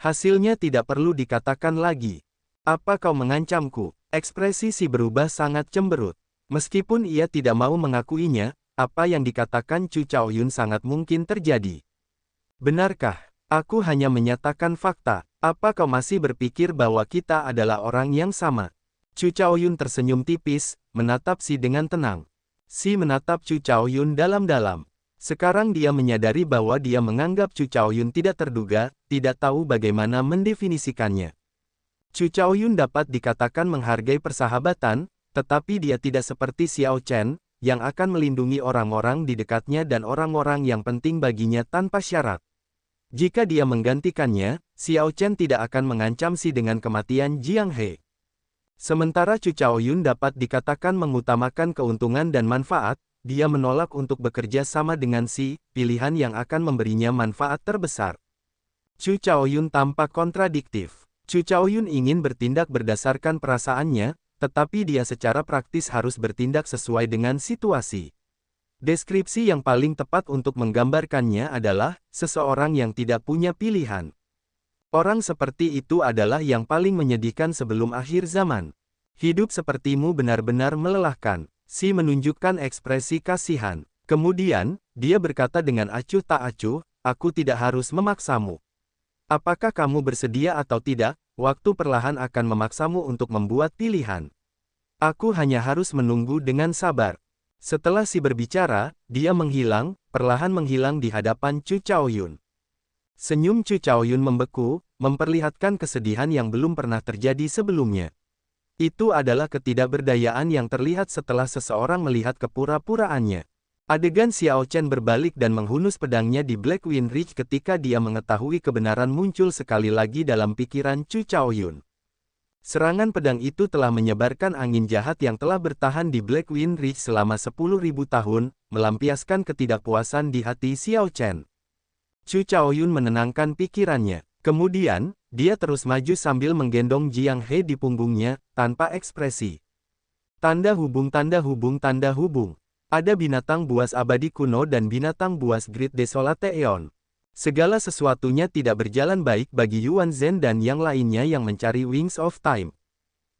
Hasilnya tidak perlu dikatakan lagi. Apa kau mengancamku? Ekspresi Si berubah sangat cemberut. Meskipun ia tidak mau mengakuinya, apa yang dikatakan Chu Chaoyun sangat mungkin terjadi. Benarkah? Aku hanya menyatakan fakta. Apa kau masih berpikir bahwa kita adalah orang yang sama? Chu Chaoyun tersenyum tipis, menatap Si dengan tenang. Si menatap Chu Chaoyun dalam-dalam. Sekarang dia menyadari bahwa dia menganggap Chu Chaoyun tidak terduga, tidak tahu bagaimana mendefinisikannya. Chu Chaoyun dapat dikatakan menghargai persahabatan, tetapi dia tidak seperti Xiao Chen, yang akan melindungi orang-orang di dekatnya dan orang-orang yang penting baginya tanpa syarat. Jika dia menggantikannya, Xiao Chen tidak akan mengancam Si dengan kematian Jiang He. Sementara Chu Chaoyun dapat dikatakan mengutamakan keuntungan dan manfaat, dia menolak untuk bekerja sama dengan Si, pilihan yang akan memberinya manfaat terbesar. Chu Chaoyun tampak kontradiktif. Chu Chaoyun ingin bertindak berdasarkan perasaannya, tetapi dia secara praktis harus bertindak sesuai dengan situasi. Deskripsi yang paling tepat untuk menggambarkannya adalah seseorang yang tidak punya pilihan. Orang seperti itu adalah yang paling menyedihkan sebelum akhir zaman. Hidup sepertimu benar-benar melelahkan. Si menunjukkan ekspresi kasihan. Kemudian, dia berkata dengan acuh tak acuh, aku tidak harus memaksamu. Apakah kamu bersedia atau tidak? Waktu perlahan akan memaksamu untuk membuat pilihan. Aku hanya harus menunggu dengan sabar. Setelah Si berbicara, dia menghilang, perlahan menghilang di hadapan Chu Chaoyun. Senyum Chu Chaoyun membeku, memperlihatkan kesedihan yang belum pernah terjadi sebelumnya. Itu adalah ketidakberdayaan yang terlihat setelah seseorang melihat kepura-puraannya. Adegan Xiao Chen berbalik dan menghunus pedangnya di Black Wind Ridge ketika dia mengetahui kebenaran muncul sekali lagi dalam pikiran Chu Chaoyun. Serangan pedang itu telah menyebarkan angin jahat yang telah bertahan di Blackwind Ridge selama 10.000 tahun, melampiaskan ketidakpuasan di hati Xiao Chen. Chu Chaoyun menenangkan pikirannya. Kemudian, dia terus maju sambil menggendong Jiang He di punggungnya, tanpa ekspresi. Tanda hubung tanda hubung tanda hubung. Ada binatang buas abadi kuno dan binatang buas Great Desolate Aeon. Segala sesuatunya tidak berjalan baik bagi Yuan Zhen dan yang lainnya yang mencari Wings of Time.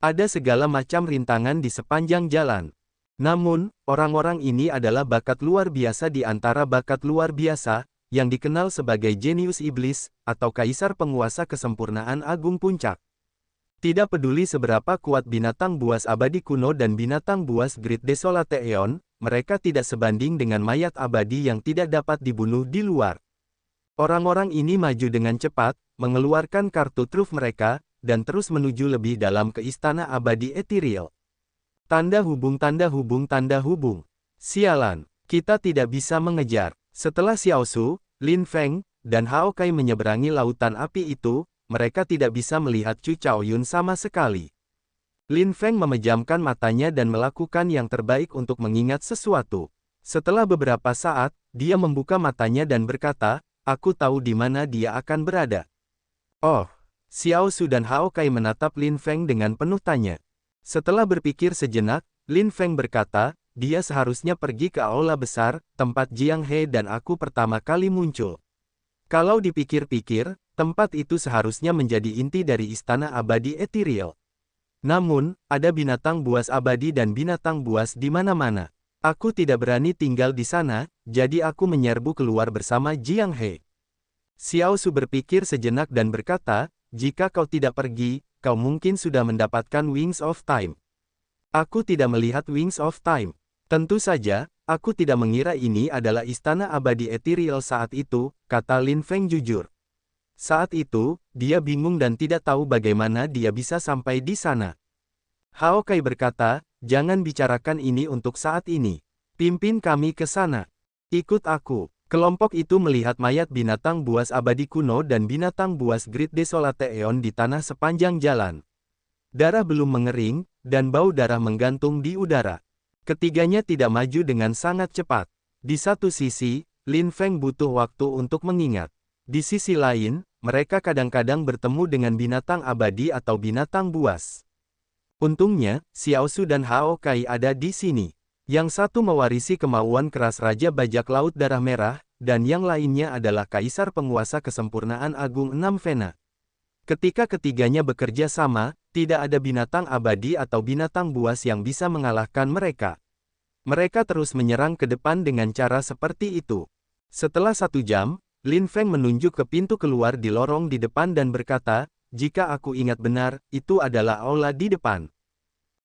Ada segala macam rintangan di sepanjang jalan. Namun, orang-orang ini adalah bakat luar biasa di antara bakat luar biasa, yang dikenal sebagai jenius iblis, atau kaisar penguasa kesempurnaan agung puncak. Tidak peduli seberapa kuat binatang buas abadi kuno dan binatang buas Great Desolate Aeon, mereka tidak sebanding dengan mayat abadi yang tidak dapat dibunuh di luar. Orang-orang ini maju dengan cepat, mengeluarkan kartu truf mereka, dan terus menuju lebih dalam ke istana abadi ethereal. Tanda hubung tanda hubung tanda hubung. Sialan, kita tidak bisa mengejar. Setelah Xiao Su, Lin Feng, dan Hao Kai menyeberangi lautan api itu, mereka tidak bisa melihat Chu Chaoyun sama sekali. Lin Feng memejamkan matanya dan melakukan yang terbaik untuk mengingat sesuatu. Setelah beberapa saat, dia membuka matanya dan berkata, "Aku tahu di mana dia akan berada." Oh, Xiao Su dan Hao Kai menatap Lin Feng dengan penuh tanya. Setelah berpikir sejenak, Lin Feng berkata, "Dia seharusnya pergi ke aula besar, tempat Jiang He dan aku pertama kali muncul." Kalau dipikir-pikir, tempat itu seharusnya menjadi inti dari istana abadi ethereal. Namun, ada binatang buas abadi dan binatang buas di mana-mana. Aku tidak berani tinggal di sana, jadi aku menyerbu keluar bersama Jiang He. Xiao Su berpikir sejenak dan berkata, "Jika kau tidak pergi, kau mungkin sudah mendapatkan Wings of Time." Aku tidak melihat Wings of Time. Tentu saja, aku tidak mengira ini adalah istana abadi ethereal saat itu, kata Lin Feng jujur. Saat itu, dia bingung dan tidak tahu bagaimana dia bisa sampai di sana. Hao Kai berkata, "Jangan bicarakan ini untuk saat ini. Pimpin kami ke sana. Ikut aku." Kelompok itu melihat mayat binatang buas abadi kuno dan binatang buas Great Desolate Aeon di tanah sepanjang jalan. Darah belum mengering, dan bau darah menggantung di udara. Ketiganya tidak maju dengan sangat cepat. Di satu sisi, Lin Feng butuh waktu untuk mengingat. Di sisi lain, mereka kadang-kadang bertemu dengan binatang abadi atau binatang buas. Untungnya, Xiao Su dan Hao Kai ada di sini. Yang satu mewarisi kemauan keras Raja Bajak Laut Darah Merah, dan yang lainnya adalah Kaisar Penguasa Kesempurnaan Agung 6 Vena. Ketika ketiganya bekerja sama, tidak ada binatang abadi atau binatang buas yang bisa mengalahkan mereka. Mereka terus menyerang ke depan dengan cara seperti itu. Setelah 1 jam, Lin Feng menunjuk ke pintu keluar di lorong di depan dan berkata, "Jika aku ingat benar, itu adalah aula di depan.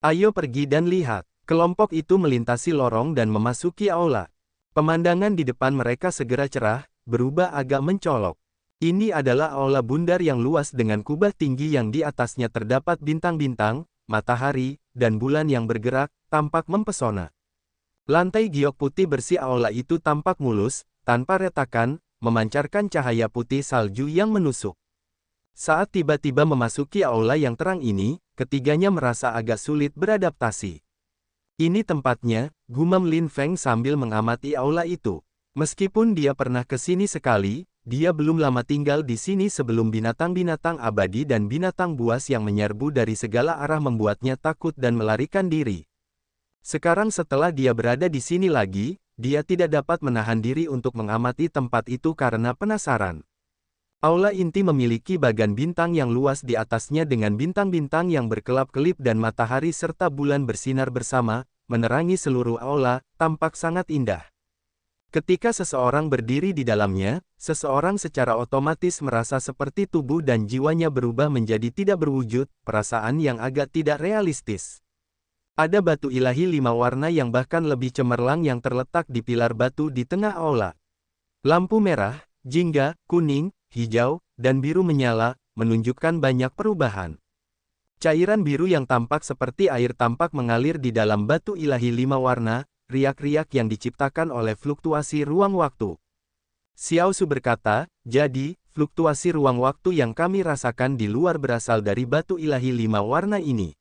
Ayo pergi dan lihat." Kelompok itu melintasi lorong dan memasuki aula. Pemandangan di depan mereka segera cerah, berubah agak mencolok. Ini adalah aula bundar yang luas dengan kubah tinggi yang di atasnya terdapat bintang-bintang, matahari, dan bulan yang bergerak, tampak mempesona. Lantai giok putih bersih aula itu tampak mulus, tanpa retakan, memancarkan cahaya putih salju yang menusuk. Saat tiba-tiba memasuki aula yang terang ini, ketiganya merasa agak sulit beradaptasi. "Ini tempatnya," gumam Lin Feng sambil mengamati aula itu. Meskipun dia pernah ke sini sekali, dia belum lama tinggal di sini sebelum binatang-binatang abadi dan binatang buas yang menyerbu dari segala arah membuatnya takut dan melarikan diri. Sekarang setelah dia berada di sini lagi, dia tidak dapat menahan diri untuk mengamati tempat itu karena penasaran. Aula inti memiliki bagan bintang yang luas di atasnya dengan bintang-bintang yang berkelap-kelip dan matahari serta bulan bersinar bersama, menerangi seluruh aula, tampak sangat indah. Ketika seseorang berdiri di dalamnya, seseorang secara otomatis merasa seperti tubuh dan jiwanya berubah menjadi tidak berwujud, perasaan yang agak tidak realistis. Ada batu ilahi 5 warna yang bahkan lebih cemerlang yang terletak di pilar batu di tengah aula. Lampu merah, jingga, kuning, hijau, dan biru menyala, menunjukkan banyak perubahan. Cairan biru yang tampak seperti air tampak mengalir di dalam batu ilahi 5 warna, riak-riak yang diciptakan oleh fluktuasi ruang waktu. Xiao Su berkata, "Jadi, fluktuasi ruang waktu yang kami rasakan di luar berasal dari batu ilahi 5 warna ini.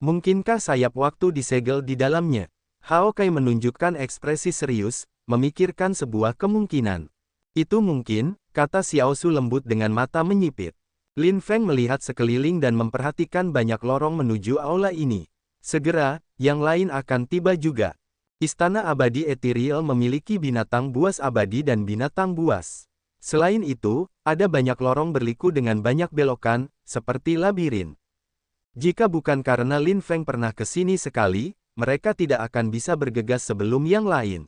Mungkinkah sayap waktu disegel di dalamnya? Hao Kai menunjukkan ekspresi serius, memikirkan sebuah kemungkinan. Itu mungkin, kata Xiao Su lembut dengan mata menyipit. Lin Feng melihat sekeliling dan memperhatikan banyak lorong menuju aula ini. Segera, yang lain akan tiba juga. Istana abadi ethereal memiliki binatang buas abadi dan binatang buas. Selain itu, ada banyak lorong berliku dengan banyak belokan, seperti labirin. Jika bukan karena Lin Feng pernah ke sini sekali, mereka tidak akan bisa bergegas sebelum yang lain.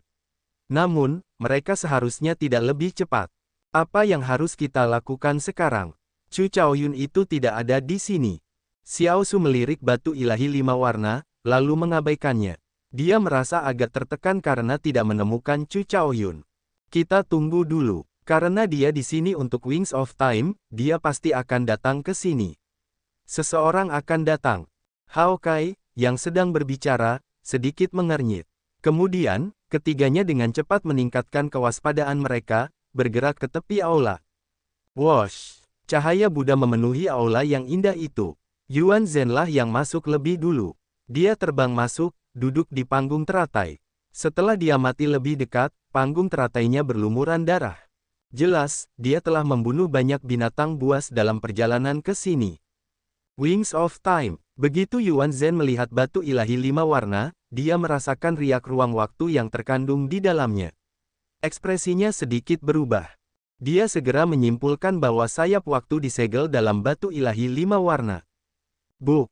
Namun, mereka seharusnya tidak lebih cepat. Apa yang harus kita lakukan sekarang? Chu Chaoyun itu tidak ada di sini. Xiao Su melirik batu ilahi 5 warna, lalu mengabaikannya. Dia merasa agak tertekan karena tidak menemukan Chu Chaoyun. Kita tunggu dulu. Karena dia di sini untuk Wings of Time, dia pasti akan datang ke sini. Seseorang akan datang. Hao Kai, yang sedang berbicara, sedikit mengernyit. Kemudian, ketiganya dengan cepat meningkatkan kewaspadaan mereka, bergerak ke tepi aula. Wosh! Cahaya Buddha memenuhi aula yang indah itu. Yuan Zhenlah yang masuk lebih dulu. Dia terbang masuk, duduk di panggung teratai. Setelah dia mati lebih dekat, panggung teratainya berlumuran darah. Jelas, dia telah membunuh banyak binatang buas dalam perjalanan ke sini. Wings of Time. Begitu Yuan Zhen melihat batu ilahi 5 warna, dia merasakan riak ruang waktu yang terkandung di dalamnya. Ekspresinya sedikit berubah. Dia segera menyimpulkan bahwa sayap waktu disegel dalam batu ilahi 5 warna. Bu.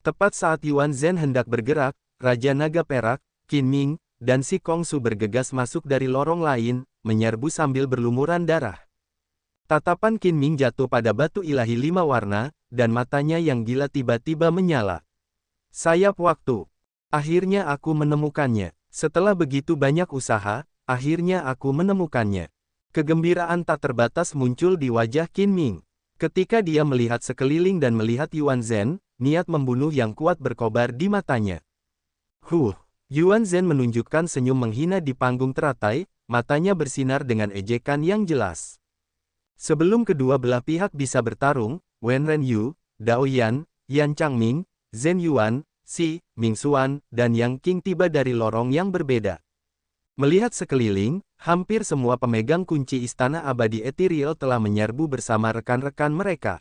Tepat saat Yuan Zhen hendak bergerak, Raja Naga Perak, Qin Ming, dan Si Kongsu bergegas masuk dari lorong lain, menyerbu sambil berlumuran darah. Tatapan Qin Ming jatuh pada batu ilahi 5 warna, dan matanya yang gila tiba-tiba menyala. Sayap waktu. Akhirnya aku menemukannya. Setelah begitu banyak usaha, akhirnya aku menemukannya. Kegembiraan tak terbatas muncul di wajah Qin Ming. Ketika dia melihat sekeliling dan melihat Yuan Zhen, niat membunuh yang kuat berkobar di matanya. Yuan Zhen menunjukkan senyum menghina di panggung teratai, matanya bersinar dengan ejekan yang jelas. Sebelum kedua belah pihak bisa bertarung, Wen Renyu, Dao Yan, Yan Changming, Zhen Yuan, Si, Ming Xuan, dan Yang Qing tiba dari lorong yang berbeda. Melihat sekeliling, hampir semua pemegang kunci Istana Abadi Ethereal telah menyerbu bersama rekan-rekan mereka.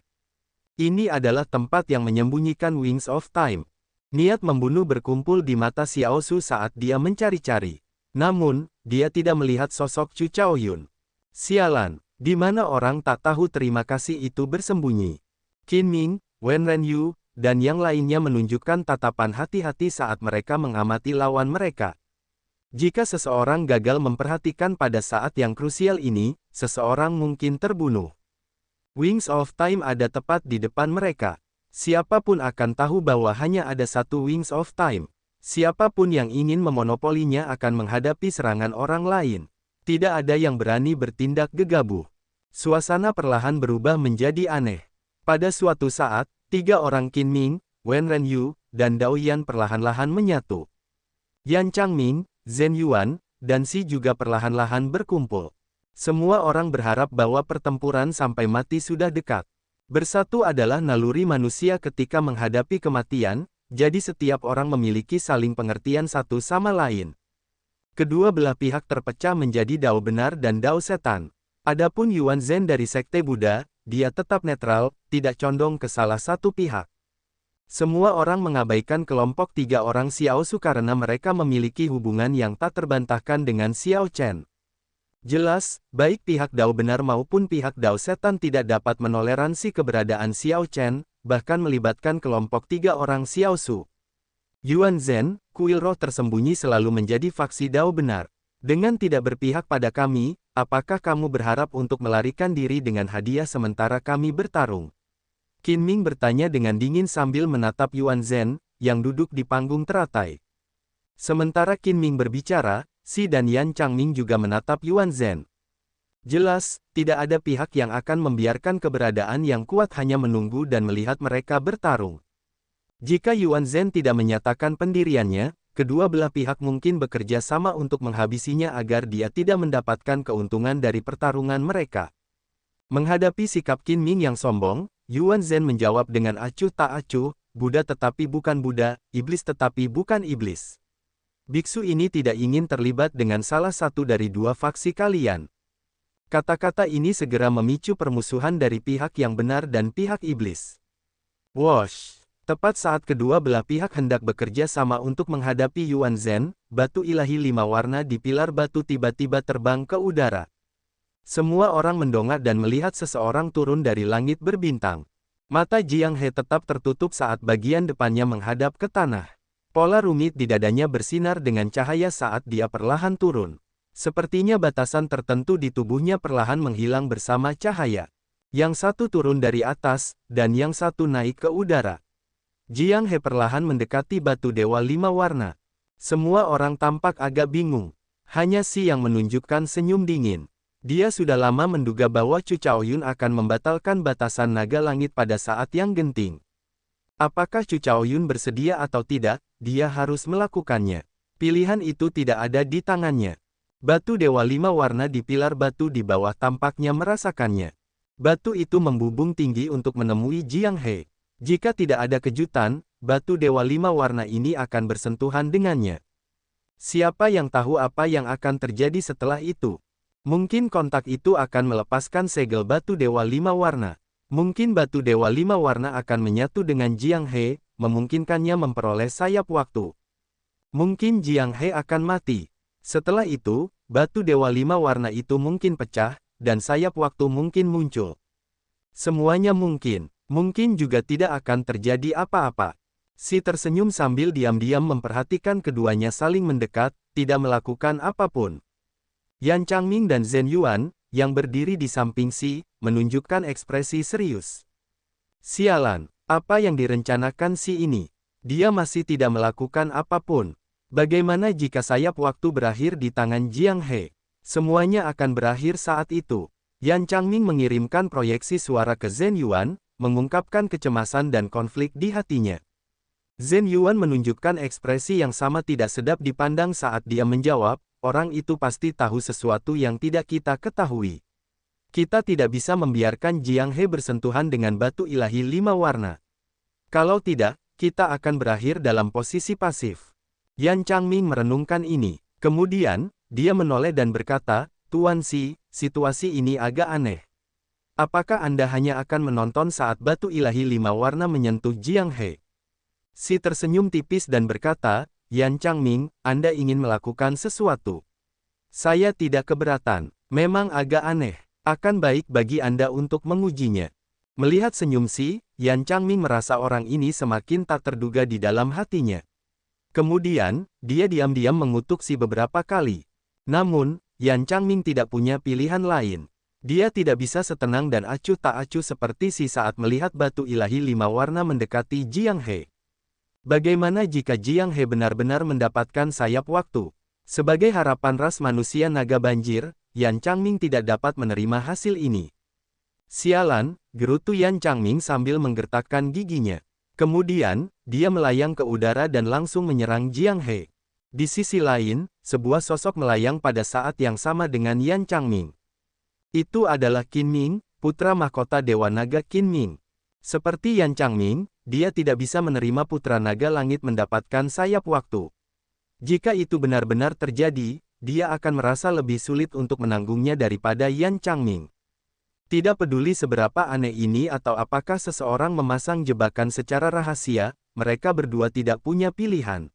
Ini adalah tempat yang menyembunyikan Wings of Time. Niat membunuh berkumpul di mata Xiao Su saat dia mencari-cari. Namun, dia tidak melihat sosok Chu Chaoyun. Sialan, di mana orang tak tahu terima kasih itu bersembunyi. Qin Ming, Wen Renyu, dan yang lainnya menunjukkan tatapan hati-hati saat mereka mengamati lawan mereka. Jika seseorang gagal memperhatikan pada saat yang krusial ini, seseorang mungkin terbunuh. Wings of Time ada tepat di depan mereka. Siapapun akan tahu bahwa hanya ada satu Wings of Time. Siapapun yang ingin memonopolinya akan menghadapi serangan orang lain. Tidak ada yang berani bertindak gegabah. Suasana perlahan berubah menjadi aneh. Pada suatu saat, 3 orang Qin Ming, Wen Renyu, dan Dao Yan perlahan-lahan menyatu. Yan Changming, Zhen Yuan, dan Si juga perlahan-lahan berkumpul. Semua orang berharap bahwa pertempuran sampai mati sudah dekat. Bersatu adalah naluri manusia ketika menghadapi kematian, jadi setiap orang memiliki saling pengertian satu sama lain. Kedua belah pihak terpecah menjadi Dao benar dan Dao setan. Adapun Yuan Zhen dari Sekte Buddha, dia tetap netral, tidak condong ke salah satu pihak. Semua orang mengabaikan kelompok 3 orang Xiao Su karena mereka memiliki hubungan yang tak terbantahkan dengan Xiao Chen. Jelas, baik pihak Dao benar maupun pihak Dao setan tidak dapat menoleransi keberadaan Xiao Chen, bahkan melibatkan kelompok 3 orang Xiao Su. Yuan Zhen, kuil roh tersembunyi selalu menjadi faksi Dao benar. Dengan tidak berpihak pada kami, apakah kamu berharap untuk melarikan diri dengan hadiah sementara kami bertarung? Qin Ming bertanya dengan dingin sambil menatap Yuan Zhen, yang duduk di panggung teratai. Sementara Qin Ming berbicara, Si dan Yan Changming juga menatap Yuan Zhen. Jelas, tidak ada pihak yang akan membiarkan keberadaan yang kuat hanya menunggu dan melihat mereka bertarung. Jika Yuan Zhen tidak menyatakan pendiriannya, kedua belah pihak mungkin bekerja sama untuk menghabisinya agar dia tidak mendapatkan keuntungan dari pertarungan mereka. Menghadapi sikap Qin Ming yang sombong, Yuan Zhen menjawab dengan acuh tak acuh, Buddha tetapi bukan Buddha, iblis tetapi bukan iblis. Biksu ini tidak ingin terlibat dengan salah satu dari dua faksi kalian. Kata-kata ini segera memicu permusuhan dari pihak yang benar dan pihak iblis. Wosh! Tepat saat kedua belah pihak hendak bekerja sama untuk menghadapi Yuan Zhen, batu ilahi 5 warna di pilar batu tiba-tiba terbang ke udara. Semua orang mendongak dan melihat seseorang turun dari langit berbintang. Mata Jiang He tetap tertutup saat bagian depannya menghadap ke tanah. Pola rumit di dadanya bersinar dengan cahaya saat dia perlahan turun. Sepertinya batasan tertentu di tubuhnya perlahan menghilang bersama cahaya. Yang satu turun dari atas, dan yang satu naik ke udara. Jiang He perlahan mendekati batu dewa 5 warna. Semua orang tampak agak bingung. Hanya Si yang menunjukkan senyum dingin. Dia sudah lama menduga bahwa Chu Chaoyun akan membatalkan batasan naga langit pada saat yang genting. Apakah Chu Chaoyun bersedia atau tidak, dia harus melakukannya. Pilihan itu tidak ada di tangannya. Batu dewa 5 warna di pilar batu di bawah tampaknya merasakannya. Batu itu membubung tinggi untuk menemui Jiang He. Jika tidak ada kejutan, batu dewa 5 warna ini akan bersentuhan dengannya. Siapa yang tahu apa yang akan terjadi setelah itu? Mungkin kontak itu akan melepaskan segel batu dewa 5 warna. Mungkin batu dewa 5 warna akan menyatu dengan Jiang He, memungkinkannya memperoleh sayap waktu. Mungkin Jiang He akan mati. Setelah itu, batu dewa 5 warna itu mungkin pecah, dan sayap waktu mungkin muncul. Semuanya mungkin. Mungkin juga tidak akan terjadi apa-apa. Si tersenyum sambil diam-diam memperhatikan keduanya saling mendekat, tidak melakukan apapun. Yan Changming dan Zhen Yuan, yang berdiri di samping Si, menunjukkan ekspresi serius. Sialan, apa yang direncanakan Si ini? Dia masih tidak melakukan apapun. Bagaimana jika sayap waktu berakhir di tangan Jiang He? Semuanya akan berakhir saat itu. Yan Changming mengirimkan proyeksi suara ke Zhen Yuan, mengungkapkan kecemasan dan konflik di hatinya. Zhen Yuan menunjukkan ekspresi yang sama tidak sedap dipandang saat dia menjawab, orang itu pasti tahu sesuatu yang tidak kita ketahui. Kita tidak bisa membiarkan Jiang He bersentuhan dengan batu ilahi 5 warna. Kalau tidak, kita akan berakhir dalam posisi pasif. Yan Changming merenungkan ini. Kemudian, dia menoleh dan berkata, Tuan Si, situasi ini agak aneh. Apakah Anda hanya akan menonton saat batu ilahi 5 warna menyentuh Jiang He? Si tersenyum tipis dan berkata, Yan Changming, Anda ingin melakukan sesuatu. Saya tidak keberatan. Memang agak aneh. Akan baik bagi Anda untuk mengujinya. Melihat senyum Si, Yan Changming merasa orang ini semakin tak terduga di dalam hatinya. Kemudian, dia diam-diam mengutuk Si beberapa kali. Namun, Yan Changming tidak punya pilihan lain. Dia tidak bisa setenang dan acuh tak acuh seperti Si saat melihat batu ilahi 5 warna mendekati Jiang He. Bagaimana jika Jiang He benar-benar mendapatkan sayap waktu? Sebagai harapan ras manusia naga banjir, Yan Changming tidak dapat menerima hasil ini. Sialan, gerutu Yan Changming sambil menggertakkan giginya. Kemudian, dia melayang ke udara dan langsung menyerang Jiang He. Di sisi lain, sebuah sosok melayang pada saat yang sama dengan Yan Changming. Itu adalah Qin Ming, putra mahkota Dewa Naga Qin Ming. Seperti Yan Changming, dia tidak bisa menerima putra naga langit mendapatkan sayap waktu. Jika itu benar-benar terjadi, dia akan merasa lebih sulit untuk menanggungnya daripada Yan Changming. Tidak peduli seberapa aneh ini atau apakah seseorang memasang jebakan secara rahasia, mereka berdua tidak punya pilihan.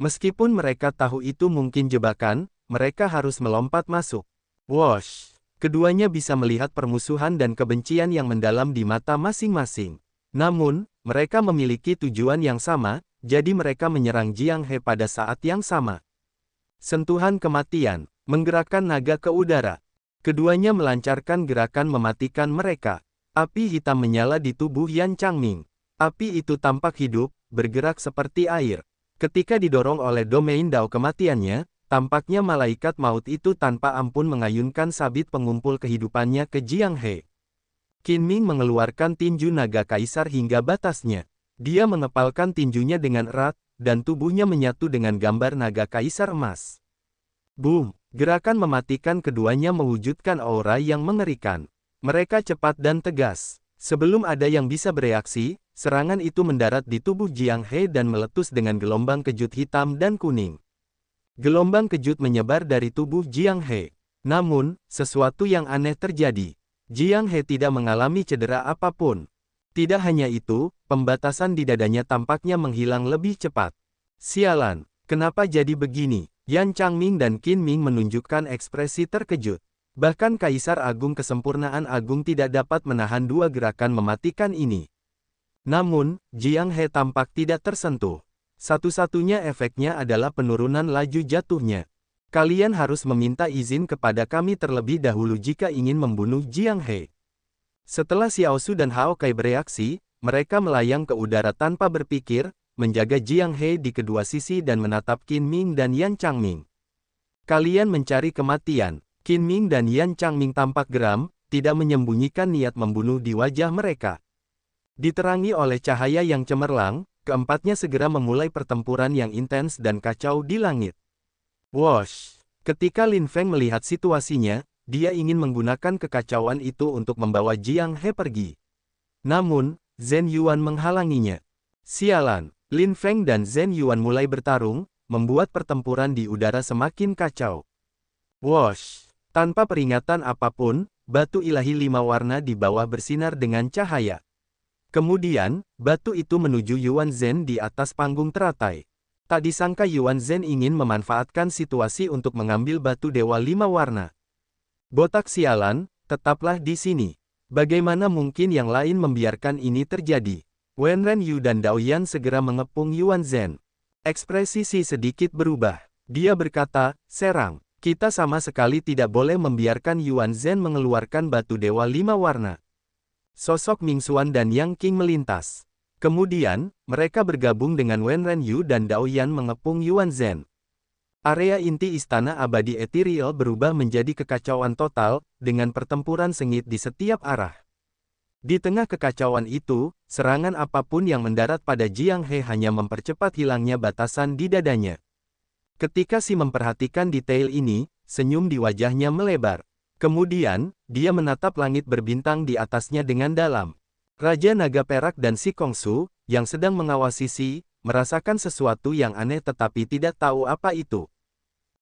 Meskipun mereka tahu itu mungkin jebakan, mereka harus melompat masuk. Wosh! Keduanya bisa melihat permusuhan dan kebencian yang mendalam di mata masing-masing. Namun, mereka memiliki tujuan yang sama, jadi mereka menyerang Jiang He pada saat yang sama. Sentuhan kematian, menggerakkan naga ke udara. Keduanya melancarkan gerakan mematikan mereka. Api hitam menyala di tubuh Yan Changming. Api itu tampak hidup, bergerak seperti air. Ketika didorong oleh domain dao kematiannya, tampaknya malaikat maut itu tanpa ampun mengayunkan sabit pengumpul kehidupannya ke Jiang He. Qin Ming mengeluarkan tinju naga kaisar hingga batasnya. Dia mengepalkan tinjunya dengan erat, dan tubuhnya menyatu dengan gambar naga kaisar emas. Boom! Gerakan mematikan keduanya mewujudkan aura yang mengerikan. Mereka cepat dan tegas. Sebelum ada yang bisa bereaksi, serangan itu mendarat di tubuh Jiang He dan meletus dengan gelombang kejut hitam dan kuning. Gelombang kejut menyebar dari tubuh Jiang He. Namun, sesuatu yang aneh terjadi. Jiang He tidak mengalami cedera apapun. Tidak hanya itu, pembatasan di dadanya tampaknya menghilang lebih cepat. Sialan, kenapa jadi begini? Yan Changming dan Qin Ming menunjukkan ekspresi terkejut. Bahkan Kaisar Agung Kesempurnaan Agung tidak dapat menahan dua gerakan mematikan ini. Namun, Jiang He tampak tidak tersentuh. Satu-satunya efeknya adalah penurunan laju jatuhnya. Kalian harus meminta izin kepada kami terlebih dahulu jika ingin membunuh Jiang He. Setelah Xiao Su dan Hao Kai bereaksi, mereka melayang ke udara tanpa berpikir, menjaga Jiang He di kedua sisi dan menatap Qin Ming dan Yan Changming. Kalian mencari kematian. Qin Ming dan Yan Changming tampak geram, tidak menyembunyikan niat membunuh di wajah mereka. Diterangi oleh cahaya yang cemerlang, keempatnya segera memulai pertempuran yang intens dan kacau di langit. Wosh! Ketika Lin Feng melihat situasinya, dia ingin menggunakan kekacauan itu untuk membawa Jiang He pergi. Namun, Zhen Yuan menghalanginya. Sialan, Lin Feng dan Zhen Yuan mulai bertarung, membuat pertempuran di udara semakin kacau. Wosh! Tanpa peringatan apapun, batu ilahi 5 warna di bawah bersinar dengan cahaya. Kemudian, batu itu menuju Yuan Zhen di atas panggung teratai. Tak disangka Yuan Zhen ingin memanfaatkan situasi untuk mengambil batu dewa 5 warna. Botak sialan, tetaplah di sini. Bagaimana mungkin yang lain membiarkan ini terjadi? Wen Ren Yu dan Dao Yan segera mengepung Yuan Zhen. Ekspresi Si sedikit berubah. Dia berkata, serang. Kita sama sekali tidak boleh membiarkan Yuan Zhen mengeluarkan batu dewa 5 warna. Sosok Ming Xuan dan Yang Qing melintas. Kemudian, mereka bergabung dengan Wen Ren Yu dan Dao Yan mengepung Yuan Zhen. Area inti Istana Abadi Ethereal berubah menjadi kekacauan total, dengan pertempuran sengit di setiap arah. Di tengah kekacauan itu, serangan apapun yang mendarat pada Jiang He hanya mempercepat hilangnya batasan di dadanya. Ketika Si memperhatikan detail ini, senyum di wajahnya melebar. Kemudian, dia menatap langit berbintang di atasnya dengan dalam. Raja Naga Perak dan Si Kongsu, yang sedang mengawasi Si, merasakan sesuatu yang aneh tetapi tidak tahu apa itu.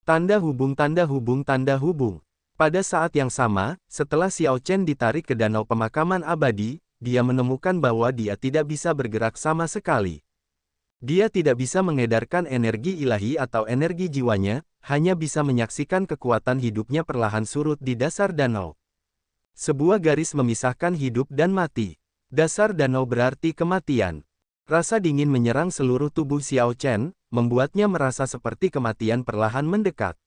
Tanda hubung tanda hubung tanda hubung. Pada saat yang sama, setelah Xiao Chen ditarik ke danau pemakaman abadi, dia menemukan bahwa dia tidak bisa bergerak sama sekali. Dia tidak bisa mengedarkan energi ilahi atau energi jiwanya, hanya bisa menyaksikan kekuatan hidupnya perlahan surut di dasar danau. Sebuah garis memisahkan hidup dan mati. Dasar danau berarti kematian. Rasa dingin menyerang seluruh tubuh Xiao Chen, membuatnya merasa seperti kematian perlahan mendekat.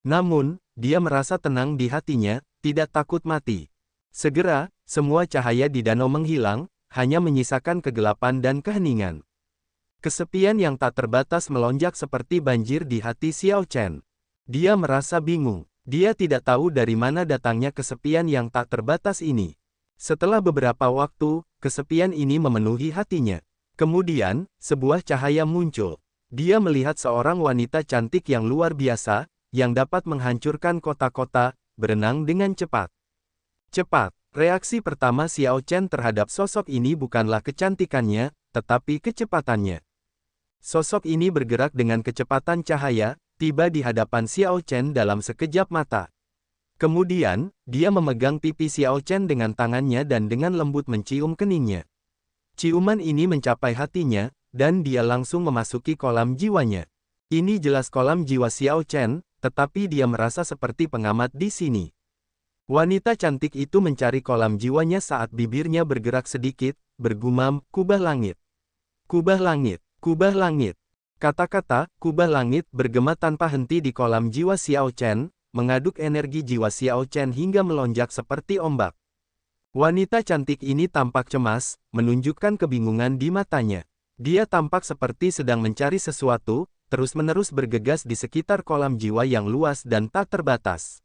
Namun, dia merasa tenang di hatinya, tidak takut mati. Segera, semua cahaya di danau menghilang, hanya menyisakan kegelapan dan keheningan. Kesepian yang tak terbatas melonjak seperti banjir di hati Xiao Chen. Dia merasa bingung. Dia tidak tahu dari mana datangnya kesepian yang tak terbatas ini. Setelah beberapa waktu, kesepian ini memenuhi hatinya. Kemudian, sebuah cahaya muncul. Dia melihat seorang wanita cantik yang luar biasa, yang dapat menghancurkan kota-kota, berenang dengan cepat. Cepat, reaksi pertama Xiao Chen terhadap sosok ini bukanlah kecantikannya, tetapi kecepatannya. Sosok ini bergerak dengan kecepatan cahaya, tiba di hadapan Xiao Chen dalam sekejap mata. Kemudian, dia memegang pipi Xiao Chen dengan tangannya dan dengan lembut mencium keningnya. Ciuman ini mencapai hatinya, dan dia langsung memasuki kolam jiwanya. Ini jelas kolam jiwa Xiao Chen, tetapi dia merasa seperti pengamat di sini. Wanita cantik itu mencari kolam jiwanya saat bibirnya bergerak sedikit, bergumam, kubah langit. Kubah langit. Kubah langit. Kata-kata, kubah langit bergema tanpa henti di kolam jiwa Xiao Chen, mengaduk energi jiwa Xiao Chen hingga melonjak seperti ombak. Wanita cantik ini tampak cemas, menunjukkan kebingungan di matanya. Dia tampak seperti sedang mencari sesuatu, terus-menerus bergegas di sekitar kolam jiwa yang luas dan tak terbatas.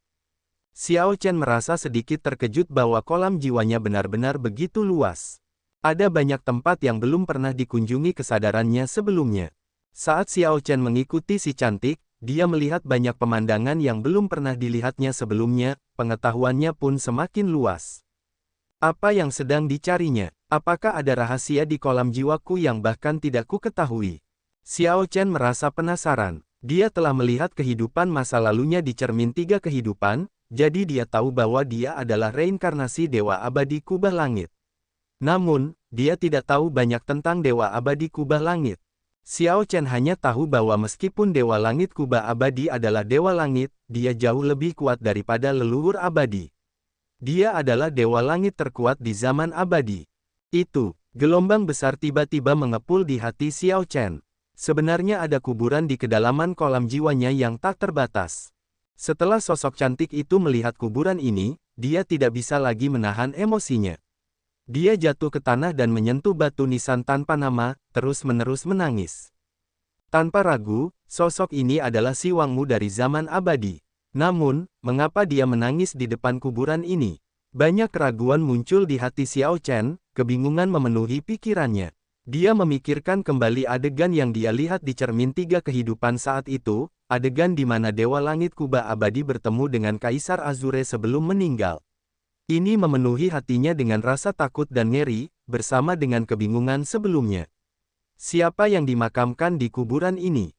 Xiao Chen merasa sedikit terkejut bahwa kolam jiwanya benar-benar begitu luas. Ada banyak tempat yang belum pernah dikunjungi kesadarannya sebelumnya. Saat Xiao Chen mengikuti si cantik, dia melihat banyak pemandangan yang belum pernah dilihatnya sebelumnya, pengetahuannya pun semakin luas. Apa yang sedang dicarinya? Apakah ada rahasia di kolam jiwaku yang bahkan tidak ku ketahui? Xiao Chen merasa penasaran. Dia telah melihat kehidupan masa lalunya di cermin 3 kehidupan, jadi dia tahu bahwa dia adalah reinkarnasi Dewa Abadi Kubah Langit. Namun, dia tidak tahu banyak tentang Dewa Abadi Kubah Langit. Xiao Chen hanya tahu bahwa meskipun Dewa Langit Kubah Abadi adalah Dewa Langit, dia jauh lebih kuat daripada leluhur abadi. Dia adalah Dewa Langit terkuat di zaman abadi. Itu, gelombang besar tiba-tiba mengepul di hati Xiao Chen. Sebenarnya ada kuburan di kedalaman kolam jiwanya yang tak terbatas. Setelah sosok cantik itu melihat kuburan ini, dia tidak bisa lagi menahan emosinya. Dia jatuh ke tanah dan menyentuh batu nisan tanpa nama, terus-menerus menangis. Tanpa ragu, sosok ini adalah si Wangmu dari zaman abadi. Namun, mengapa dia menangis di depan kuburan ini? Banyak keraguan muncul di hati Xiao Chen, kebingungan memenuhi pikirannya. Dia memikirkan kembali adegan yang dia lihat di cermin 3 kehidupan saat itu, adegan di mana Dewa Langit Kubah Abadi bertemu dengan Kaisar Azure sebelum meninggal. Ini memenuhi hatinya dengan rasa takut dan ngeri, bersama dengan kebingungan sebelumnya. Siapa yang dimakamkan di kuburan ini?